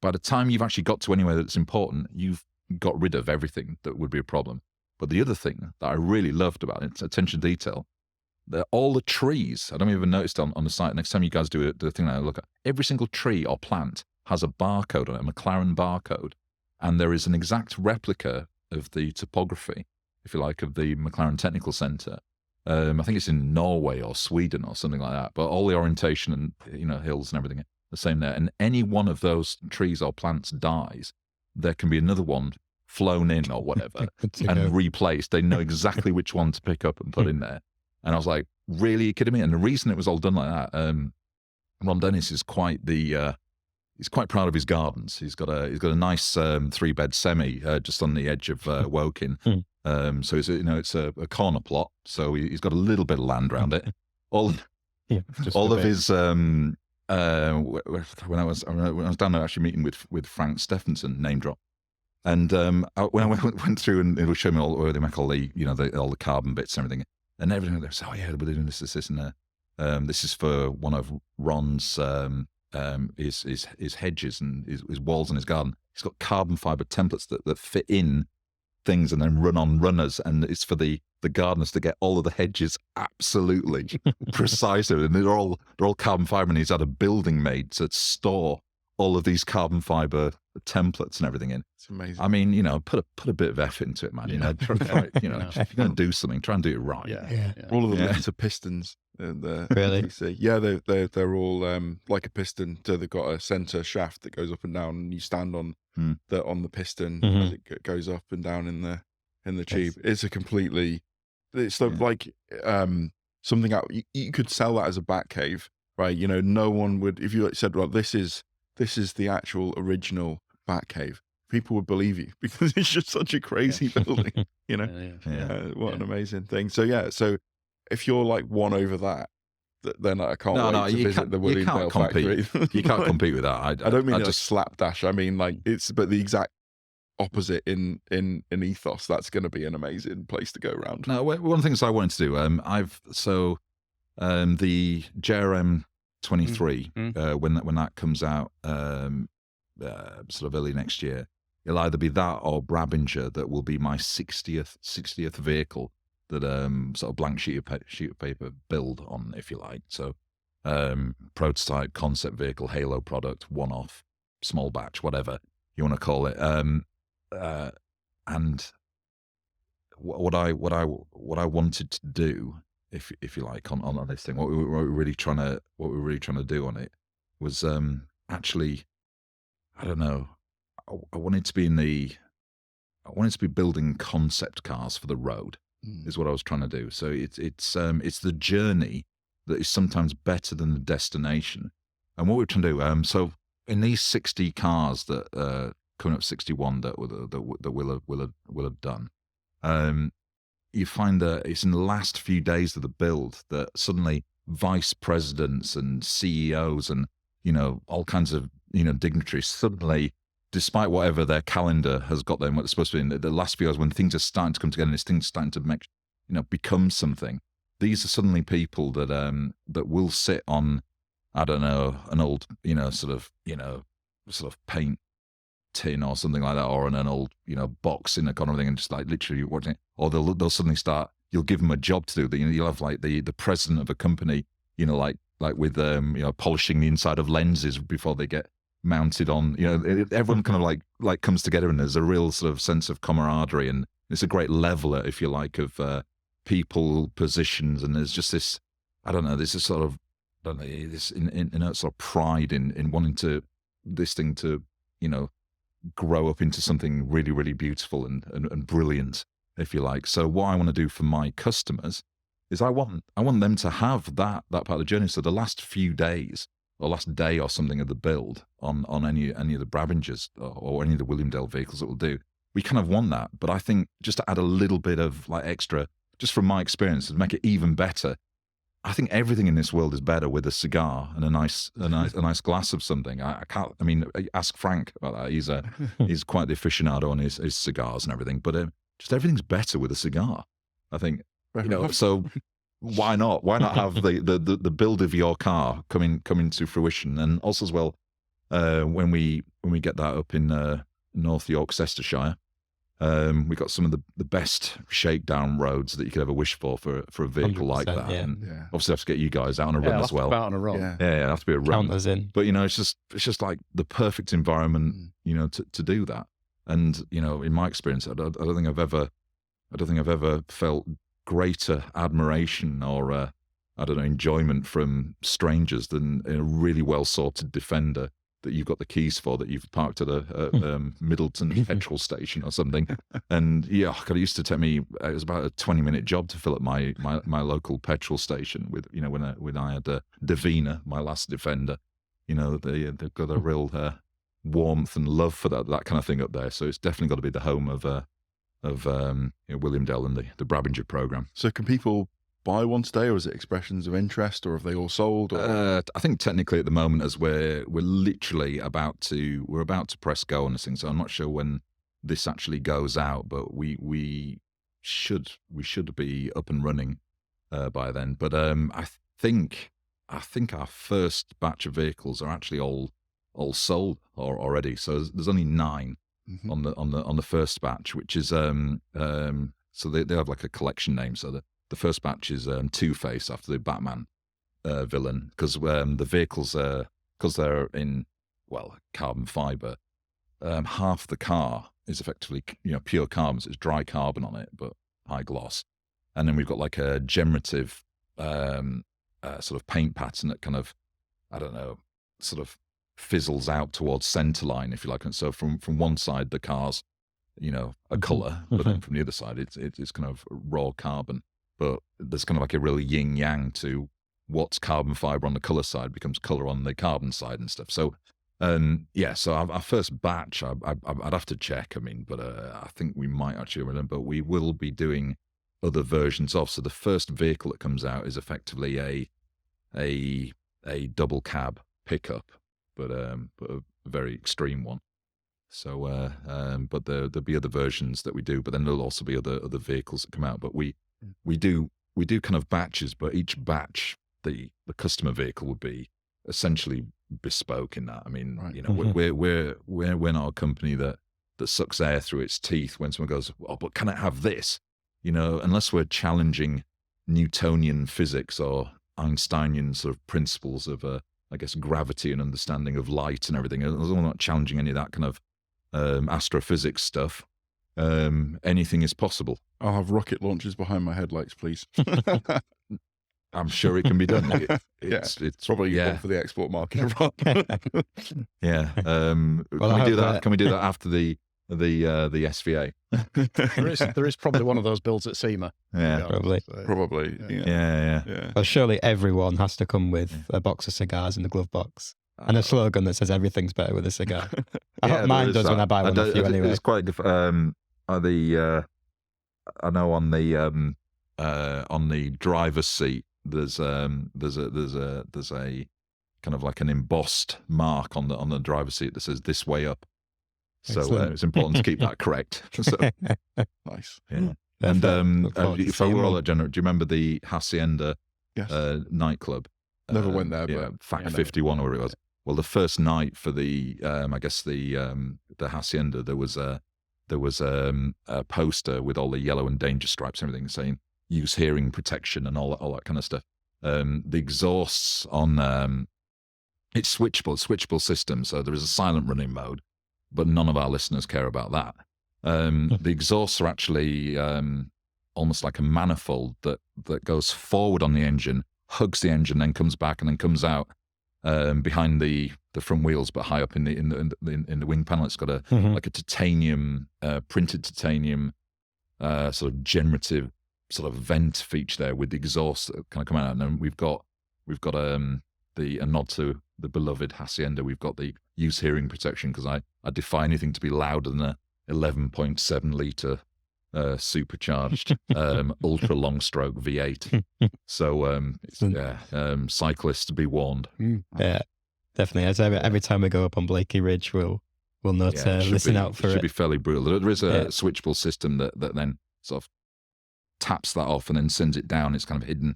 By the time you've actually got to anywhere that's important, you've got rid of everything that would be a problem. But the other thing that I really loved about it, attention to detail, all the trees, I don't even noticed on the site. Next time you guys do the thing that I look at, every single tree or plant has a barcode on it, a McLaren barcode. And there is an exact replica of the topography, if you like, of the McLaren Technical Centre. I think it's in Norway or Sweden or something like that. But all the orientation and, you know, hills and everything are the same there. And any one of those trees or plants dies, there can be another one flown in or whatever and replaced. They know exactly which one to pick up and put in there. And I was like, really, are you kidding me? And the reason it was all done like that, Ron Dennis is quite he's quite proud of his gardens. He's got a nice 3-bed semi just on the edge of Woking. So it's a corner plot. So he's got a little bit of land around it. All of his when I was down there actually meeting with Frank Stephenson, name drop. And when I went through and it would show me all the all the carbon bits and everything. And everything there. So we're doing this, and this is for one of Ron's his hedges and his walls in his garden. He's got carbon fiber templates that fit in things and then run on runners, and it's for the gardeners to get all of the hedges absolutely precise. And they're all carbon fiber, and he's had a building made to store all of these carbon fiber templates and everything in. It's amazing. I mean, put a bit of effort into it, man. Try, if you're going to do something, try and do it right. Yeah. All of the lens are pistons. Really? Yeah, they're all like a piston. So they've got a center shaft that goes up and down, and you stand on the piston as it goes up and down in the tube. It's like something out. You could sell that as a bat cave, right? No one would, if you said, well, this is the actual original Batcave, people would believe you because it's just such a crazy building, What an amazing thing. So if you're like won over that, then I can't wait to visit the Williamdale factory. You can't compete with that. I don't mean a slapdash. I mean like but the exact opposite in ethos. That's going to be an amazing place to go around. Now, one of the things I wanted to do, the JRM 23, when that comes out sort of early next year, it'll either be that or Brabinger that will be my 60th vehicle that sort of blank sheet of paper build on, if you like. So prototype, concept vehicle, halo product, one-off, small batch, whatever you want to call it. And what I wanted to do, if you like, on this thing, what we were really trying to do on it was actually, I don't know, I wanted to be building concept cars for the road, is what I was trying to do. So it's the journey that is sometimes better than the destination. And what we're trying to do, so in these 60 cars that coming up 61 that will have done, you find that it's in the last few days of the build that suddenly vice presidents and CEOs and all kinds of dignitaries suddenly, despite whatever their calendar has got them, what they're supposed to be in the last few hours, when things are starting to come together and this thing's starting to become something, these are suddenly people that will sit on, I don't know, an old sort of paint tin or something like that, or on an old box in a corner thing, and just like literally watching it. Or they'll suddenly start. You'll give them a job to do. You'll have like the president of a company, like with polishing the inside of lenses before they get mounted on. Everyone kind of like comes together, and there's a real sort of sense of camaraderie, and it's a great leveler, if you like, of people, positions, and there's just this. I don't know. This is sort of this in sort of pride in wanting this thing to grow up into something really, really beautiful and brilliant, if you like. So what I want to do for my customers is I want them to have that part of the journey. So the last few days or last day or something of the build on any of the Brabingers or any of the Williamdale vehicles that we'll do, we kind of want that. But I think just to add a little bit of like extra, just from my experience, to make it even better, I think everything in this world is better with a cigar and a nice glass of something. I mean, ask Frank about that. He's quite the aficionado on his cigars and everything. But just everything's better with a cigar, I think. So why not? Why not have the build of your car coming to fruition? And also as well, when we get that up in North York, Leicestershire, We've got some of the best shakedown roads that you could ever wish for a vehicle like that. Yeah. And obviously, I have to get you guys out on a run as well. Out on a run. Yeah. Yeah, it have to be a run. Count us in. But it's just like the perfect environment, to do that. And in my experience, I don't think I've ever felt greater admiration or enjoyment from strangers than a really well sorted Defender that you've got the keys for, that you've parked at a Middleton petrol station or something. And God, it used to take me, it was about a 20-minute job to fill up my local petrol station with, when I had a Davina, my last Defender. They've got a real warmth and love for that kind of thing up there. So it's definitely got to be the home of Williamdale and the Brabinger program. So can people buy one today, or is it expressions of interest, or have they all sold? Or? I think technically at the moment, as we're literally about to press go on this thing, so I'm not sure when this actually goes out, but we should be up and running by then. But I think our first batch of vehicles are actually all sold already. So there's only 9 on the first batch, which is so they have like a collection name. So the first batch is Two-Face, after the Batman villain, because the vehicles, because they're in, carbon fibre, half the car is effectively, pure carbon, so it's dry carbon on it, but high gloss. And then we've got like a generative sort of paint pattern that kind of, sort of fizzles out towards centerline, if you like. And so from one side, the car's, a colour, but then from the other side, it's kind of raw carbon. But there's kind of like a real yin-yang to what's carbon fibre on the colour side becomes colour on the carbon side and stuff. So, so our first batch, I'd have to check, but I think we might actually remember, but we will be doing other versions of. So the first vehicle that comes out is effectively a double cab pickup, but a very extreme one. So, but there'll be other versions that we do, but then there'll also be other vehicles that come out. But we do kind of batches, but each batch, the customer vehicle would be essentially bespoke in that. We're not a company that sucks air through its teeth when someone goes, "Oh, but can I have this?" Unless we're challenging Newtonian physics or Einsteinian sort of principles of, gravity and understanding of light and everything. As long as we're not challenging any of that kind of astrophysics stuff, anything is possible. I'll have rocket launchers behind my headlights, please. I'm sure it can be done. It's probably one for the export market. Yeah. Can we do that? Can we do that after the SVA? There is probably one of those builds at SEMA. Yeah, probably. Probably. Yeah. Well, surely everyone has to come with a box of cigars in the glove box and a slogan that says everything's better with a cigar. I hope mine does when I buy one off you anyway. It's quite different. I know on the driver's seat there's a kind of like an embossed mark on the driver's seat that says "this way up." So it's important to keep that correct. So, nice. Yeah. And if I were all that general, do you remember the Hacienda nightclub? Never went there, but Fact 51 or whatever it was. Well, the first night for the Hacienda, there was a poster with all the yellow and danger stripes and everything saying use hearing protection and all that kind of stuff. The exhausts on it's switchable system, so there is a silent running mode, but none of our listeners care about that. The exhausts are actually almost like a manifold that goes forward on the engine, hugs the engine, then comes back and then comes out behind the front wheels, but high up in the wing panel. It's got like a titanium printed titanium sort of generative sort of vent feature there with the exhaust that kind of come out. And then we've got a nod to the beloved Hacienda. We've got the use hearing protection because I defy anything to be louder than a 11.7 litre supercharged ultra long stroke V8. So cyclists be warned. Yeah, definitely. As every time we go up on Blakey Ridge, we'll note listen out for it. It should be fairly brutal. There is a switchable system that then sort of taps that off and then sends it down. It's kind of hidden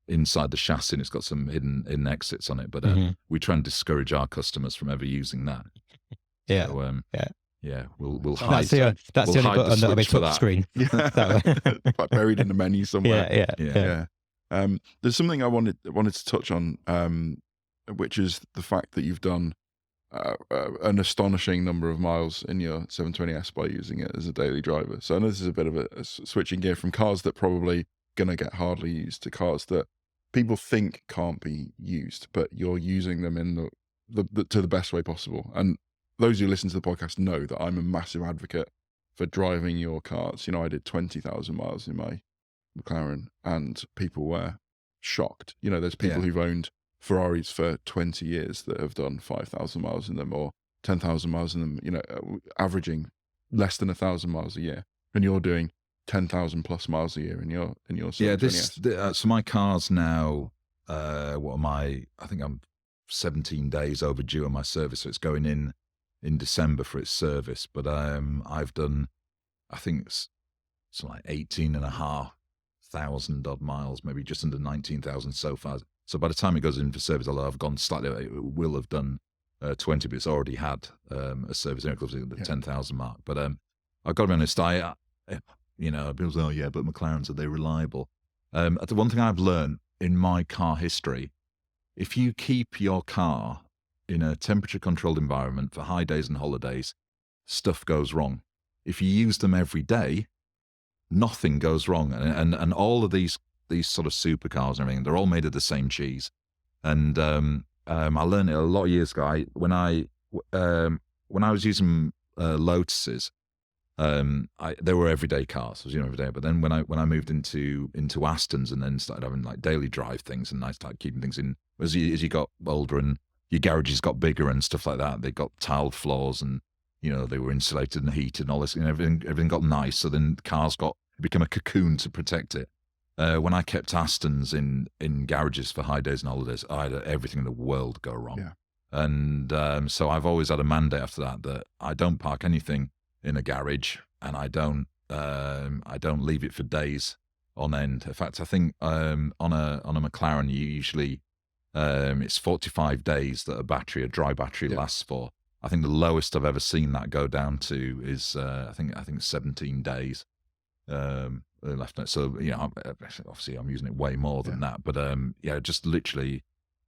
inside the chassis and it's got some hidden exits on it. But we try and discourage our customers from ever using that. Yeah. So, Yeah, we'll That's hide. the only button that'll be touch screen. Like buried in the menu somewhere. Yeah. There's something I wanted to touch on, which is the fact that you've done an astonishing number of miles in your 720S by using it as a daily driver. So I know this is a bit of a switching gear from cars that probably going to get hardly used to cars that people think can't be used, but you're using them in the to the best way possible. And those who listen to the podcast know that I'm a massive advocate for driving your cars. You know, I did 20,000 miles in my McLaren and people were shocked. You know, there's people who've owned Ferraris for 20 years that have done 5,000 miles in them or 10,000 miles in them, you know, averaging less than 1,000 miles a year. And you're doing 10,000 plus miles a year in your so my car's now, what am I think I'm 17 days overdue on my service. So it's going in December for its service. But I've done, I think it's like 18,500 odd miles, maybe just under 19,000 so far. So by the time it goes in for service, although I've gone slightly, it will have done 20, but it's already had a service close to the 10,000 mark. But I've got to be honest, people say, oh yeah, but McLarens, are they reliable? The one thing I've learned in my car history, if you keep your car in a temperature-controlled environment for high days and holidays, stuff goes wrong. If you use them every day, nothing goes wrong. And all of these sort of supercars and everything, they're all made of the same cheese. And I learned it a lot of years ago. When I was using Lotuses, they were everyday cars, every day. But then when I moved into Astons and then started having like daily drive things, and I started keeping things in as you got older and your garages got bigger and stuff like that. They got tiled floors and they were insulated and heated and all this. Everything got nice. So then cars became a cocoon to protect it. When I kept Astons in garages for high days and holidays, I had everything in the world go wrong. Yeah. And so I've always had a mandate after that I don't park anything in a garage, and I don't leave it for days on end. In fact, I think on a McLaren, you usually it's 45 days that a dry battery lasts for. I think the lowest I've ever seen that go down to is I think 17 days. Left it. So obviously I'm using it way more than that. But just literally,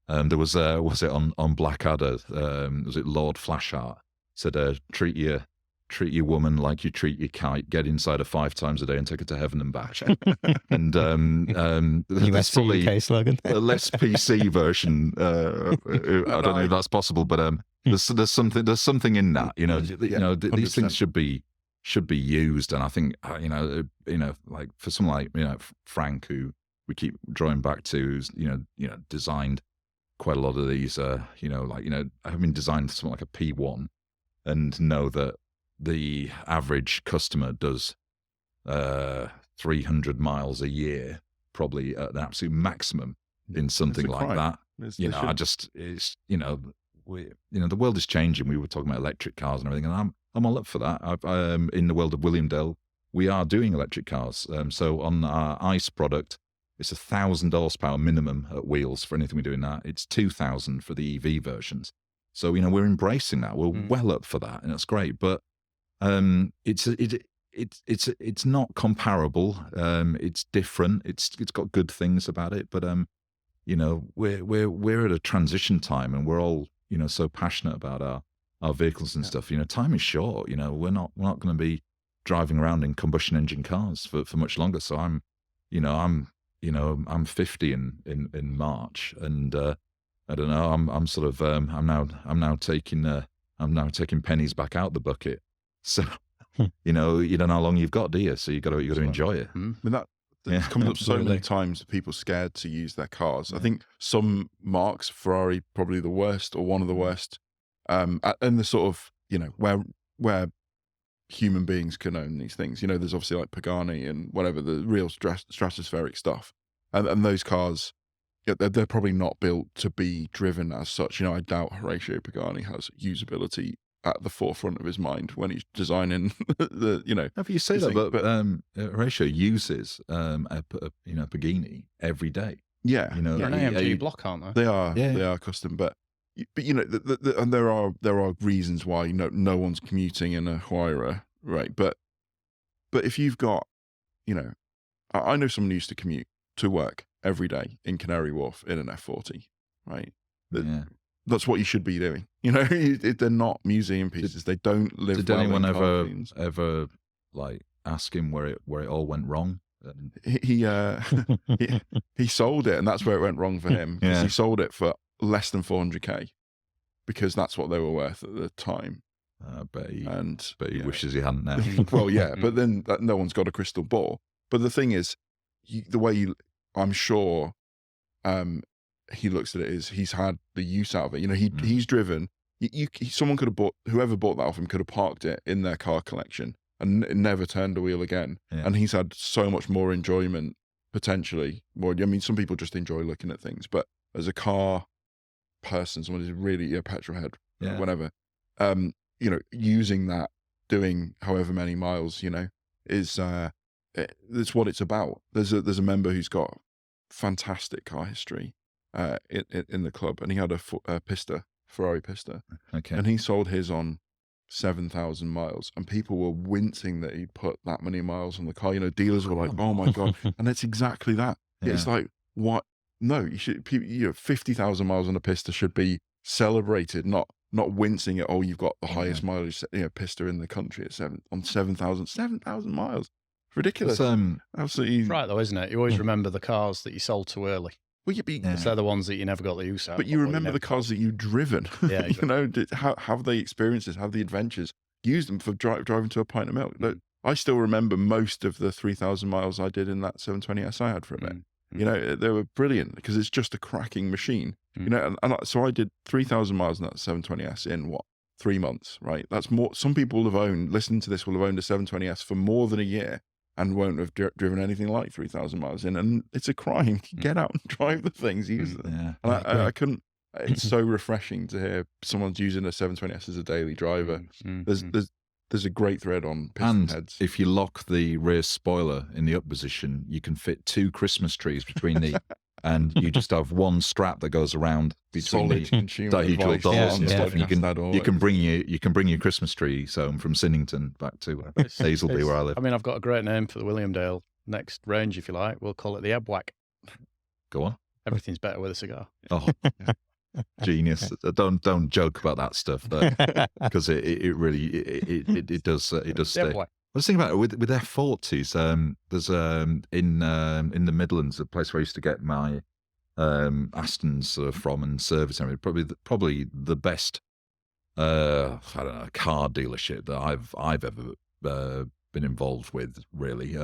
there was on Blackadder? Was it Lord Flashheart said, treat your woman like you treat your kite. Get inside her 5 times a day and take her to heaven and back. And US UK slogan. A less PC version. I don't know if that's possible, but there's something in that. These things should be used, and I think like for someone like Frank, who we keep drawing back to, who's designed quite a lot of these. Having designed something like a P1, and know that the average customer does 300 miles a year, probably at the absolute maximum in something like that. The world is changing. We were talking about electric cars and everything, and I'm all up for that. In the world of Williamdale, we are doing electric cars. So on our ICE product, it's 1,000 horsepower minimum at wheels for anything we do in that. It's 2,000 for the EV versions. So we're embracing that. We're well up for that, and that's great. But it's not comparable. It's different. It's got good things about it, but we're at a transition time, and we're all so passionate about our vehicles and stuff. Time is short. We're not going to be driving around in combustion engine cars for much longer. So I'm 50 in March, and I don't know. I'm now taking pennies back out the bucket. So you don't know how long you've got, do you? So you got to enjoy it. I mean, it's coming up so many times that people are scared to use their cars. I think some marques, Ferrari probably the worst or one of the worst, and the sort of where human beings can own these things. There's obviously like Pagani and whatever, the real stratospheric stuff, and those cars, they're probably not built to be driven as such. I doubt Horatio Pagani has usability at the forefront of his mind when he's designing If you say that, but Horatio uses a Pagani every day. Yeah, they're an AMG block, aren't they? They are. They are custom, but but and there are reasons why no one's commuting in a Huayra, right? But if you've got, I know someone who used to commute to work every day in Canary Wharf in an F40, right? That's what you should be doing. They're not museum pieces. They don't live. Did anyone ever like ask him where it all went wrong? He sold it, and that's where it went wrong for him. Because he sold it for less than 400k, because that's what they were worth at the time. But he wishes he hadn't now. Well, yeah, but then no one's got a crystal ball. But the thing is, I'm sure he looks at it is he's had the use out of it. He's driven. Someone could have bought, whoever bought that off him could have parked it in their car collection and never turned a wheel again. Yeah. And he's had so much more enjoyment, potentially. Some people just enjoy looking at things, but as a car person, someone who's really a petrolhead, whatever, using that, doing however many miles, is it's what it's about. There's a member who's got fantastic car history in the club, and he had a Ferrari Pista, and he sold his on 7,000 miles, and people were wincing that he'd put that many miles on the car. Dealers were like, "Oh my god!" And it's exactly that. Yeah. It's like, what? No, you should. 50,000 miles on a Pista should be celebrated, not wincing at, oh, you've got the highest mileage Pista in the country at 7,000 miles. Ridiculous. Absolutely right, though, isn't it? You always remember the cars that you sold too early. Well, because they're the ones that you never got the use out. But you remember the cars that you've driven. Yeah, exactly. Have the experiences, have the adventures, use them for driving to a pint of milk. Look, I still remember most of the 3,000 miles I did in that 720S I had for a bit. They were brilliant because it's just a cracking machine. So I did 3,000 miles in that 720S in 3 months, right? That's more. Some people listening to this will have owned a 720S for more than a year and won't have driven anything like 3,000 miles in. And it's a crime. Get out and drive the things, use them. Yeah. And I couldn't, it's so refreshing to hear someone's using a 720S as a daily driver. There's a great thread on piston heads. If you lock the rear spoiler in the up position, you can fit 2 Christmas trees between the, and you just have one strap that goes around between the dihedral doors and stuff. And you can bring your Christmas trees home from Sennington back to Hazelby, where I live. I've got a great name for the Williamdale next range, if you like. We'll call it the Ebwhack. Go on. Everything's better with a cigar. Oh, genius! Don't joke about that stuff, though, because it really does stay. I was thinking about it with F40s. There's in the Midlands, a place where I used to get my Astons from and service and everything. Probably the best car dealership that I've ever been involved with, really.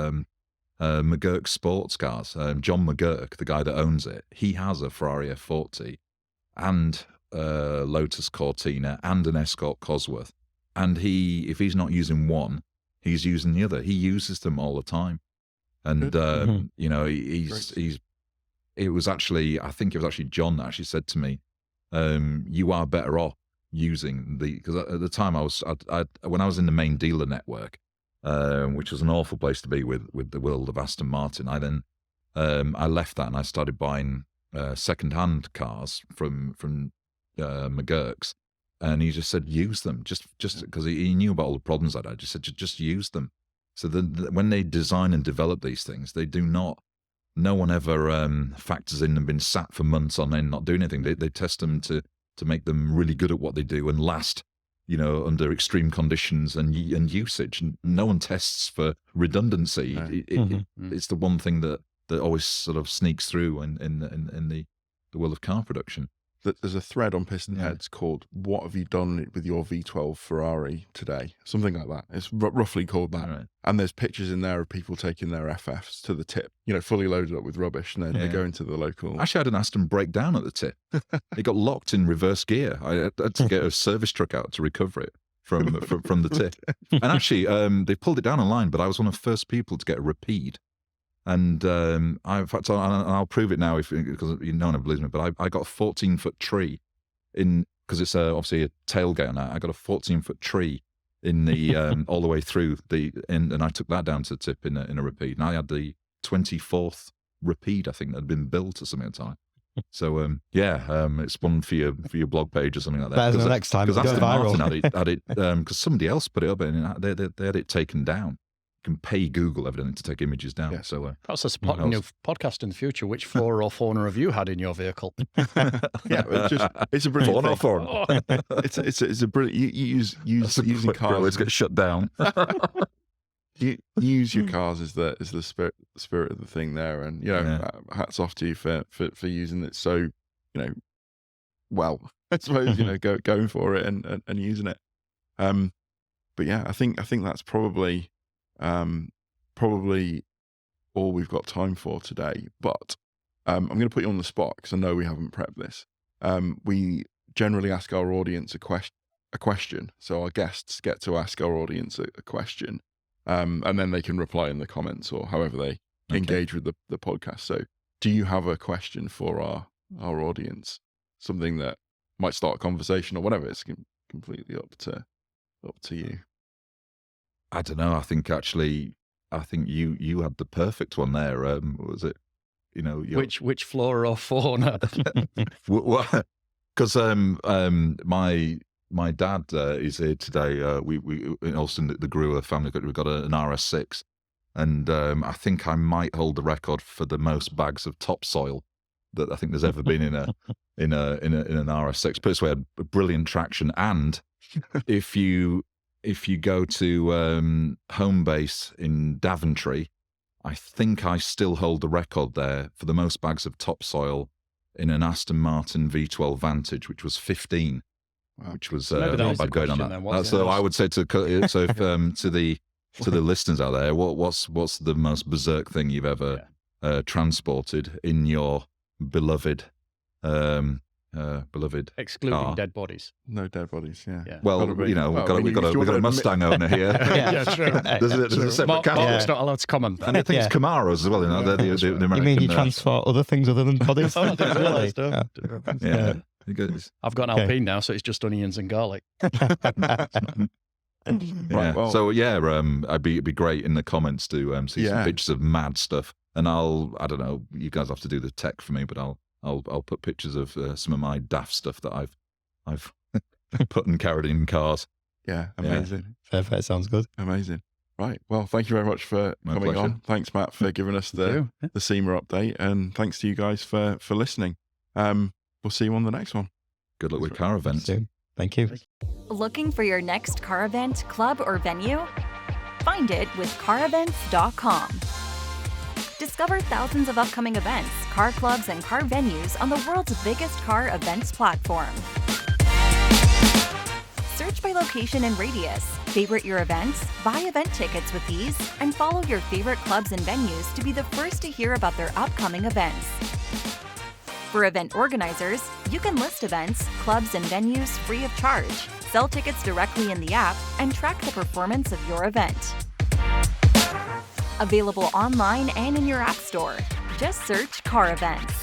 McGurk Sports Cars. John McGurk, the guy that owns it, he has a Ferrari F40 and a Lotus Cortina and an Escort Cosworth. And if he's not using one, he's using the other. He uses them all the time. And, it was actually John that actually said to me, you are better off using because at the time when I was in the main dealer network, which was an awful place to be with the world of Aston Martin, I left that and I started buying second-hand cars from McGurk's. And he just said, use them, just because he knew about all the problems I'd had. Just said, just use them. So when they design and develop these things, they do not. No one ever factors in and been sat for months on end not doing anything. They test them to make them really good at what they do and last, under extreme conditions and usage. And no one tests for redundancy. It's the one thing that always sort of sneaks through in the world of car production. There's a thread on Piston Heads called "What have you done with your V12 Ferrari today?" Something like that. It's roughly called that. Right. And there's pictures in there of people taking their FFs to the tip, fully loaded up with rubbish, and then they go into the local. Actually, I had an Aston break down at the tip. It got locked in reverse gear. I had to get a service truck out to recover it from the tip. And actually, they pulled it down online, but I was one of the first people to get a repeat. And I'll prove it now because no one ever believes me. But I got a 14-foot tree because it's obviously a tailgate on that. I got a 14-foot tree in the all the way through and I took that down to the tip in a repeat. And I had the 24th repeat, I think, that had been built or something at the time. So it's one for your blog page or something like that. Better than the next time. Because It goes Aston viral. Martin had it because somebody else put it up and they had it taken down. You can pay Google evidently to take images down. Yeah. So Perhaps that's a new podcast in the future. Which flora or fauna have you had in your vehicle? It's a brilliant fauna. It's a brilliant. You use using cars. Let's get shut down. You use your cars as the spirit of the thing there, and hats off to you for using it so well. I suppose going for it and using it. But yeah, I think that's probably all we've got time for today. But I'm going to put you on the spot because I know we haven't prepped this. We generally ask our audience a question, so our guests get to ask our audience a question. And then they can reply in the comments or however they engage with the podcast. So do you have a question for our audience? Something that might start a conversation or whatever. It's completely up to you. I don't know. I think you had the perfect one there. What was it? Which flora or fauna? Because my dad is here today. We in Alston, the Greer family, we've got an RS6, and I think I might hold the record for the most bags of topsoil that I think there's ever been in an RS6. Put this way, had brilliant traction, and if you go to home base in Daventry, I think I still hold the record there for the most bags of topsoil in an Aston Martin V12 Vantage, which was 15. Wow. Which was Maybe that was the going on question that. then, So I would say to the listeners out there, what's the most berserk thing you've ever transported in your beloved excluding car? dead bodies. No dead bodies. Yeah. Well, we've got a Mustang owner here. Yeah, true. There's a separate category. Mark's not allowed to comment. And I think it's Camaros as well. They're the American. You mean you transport other things other than bodies? Oh, I didn't realise, Yeah. Yeah. I've got an Alpine now, so it's just onions and garlic. Right, well, So it'd be great in the comments to see some pictures of mad stuff. And I don't know, you guys have to do the tech for me, but I'll put pictures of some of my daft stuff that I've put and carried in cars. Yeah, amazing. Perfect. Sounds good. Amazing. Right. Well, thank you very much for coming pleasure. on. Thanks, Matt, for giving us the SEMA update, and thanks to you guys for listening. We'll see you on the next one. Good luck with car events. Soon. Thank you. Looking for your next car event, club, or venue? Find it with carevents.com. Discover thousands of upcoming events, car clubs, and car venues on the world's biggest car events platform. Search by location and radius, favorite your events, buy event tickets with these, and follow your favorite clubs and venues to be the first to hear about their upcoming events. For event organizers, you can list events, clubs, and venues free of charge, sell tickets directly in the app, and track the performance of your event. Available online and in your app store. Just search Car Events.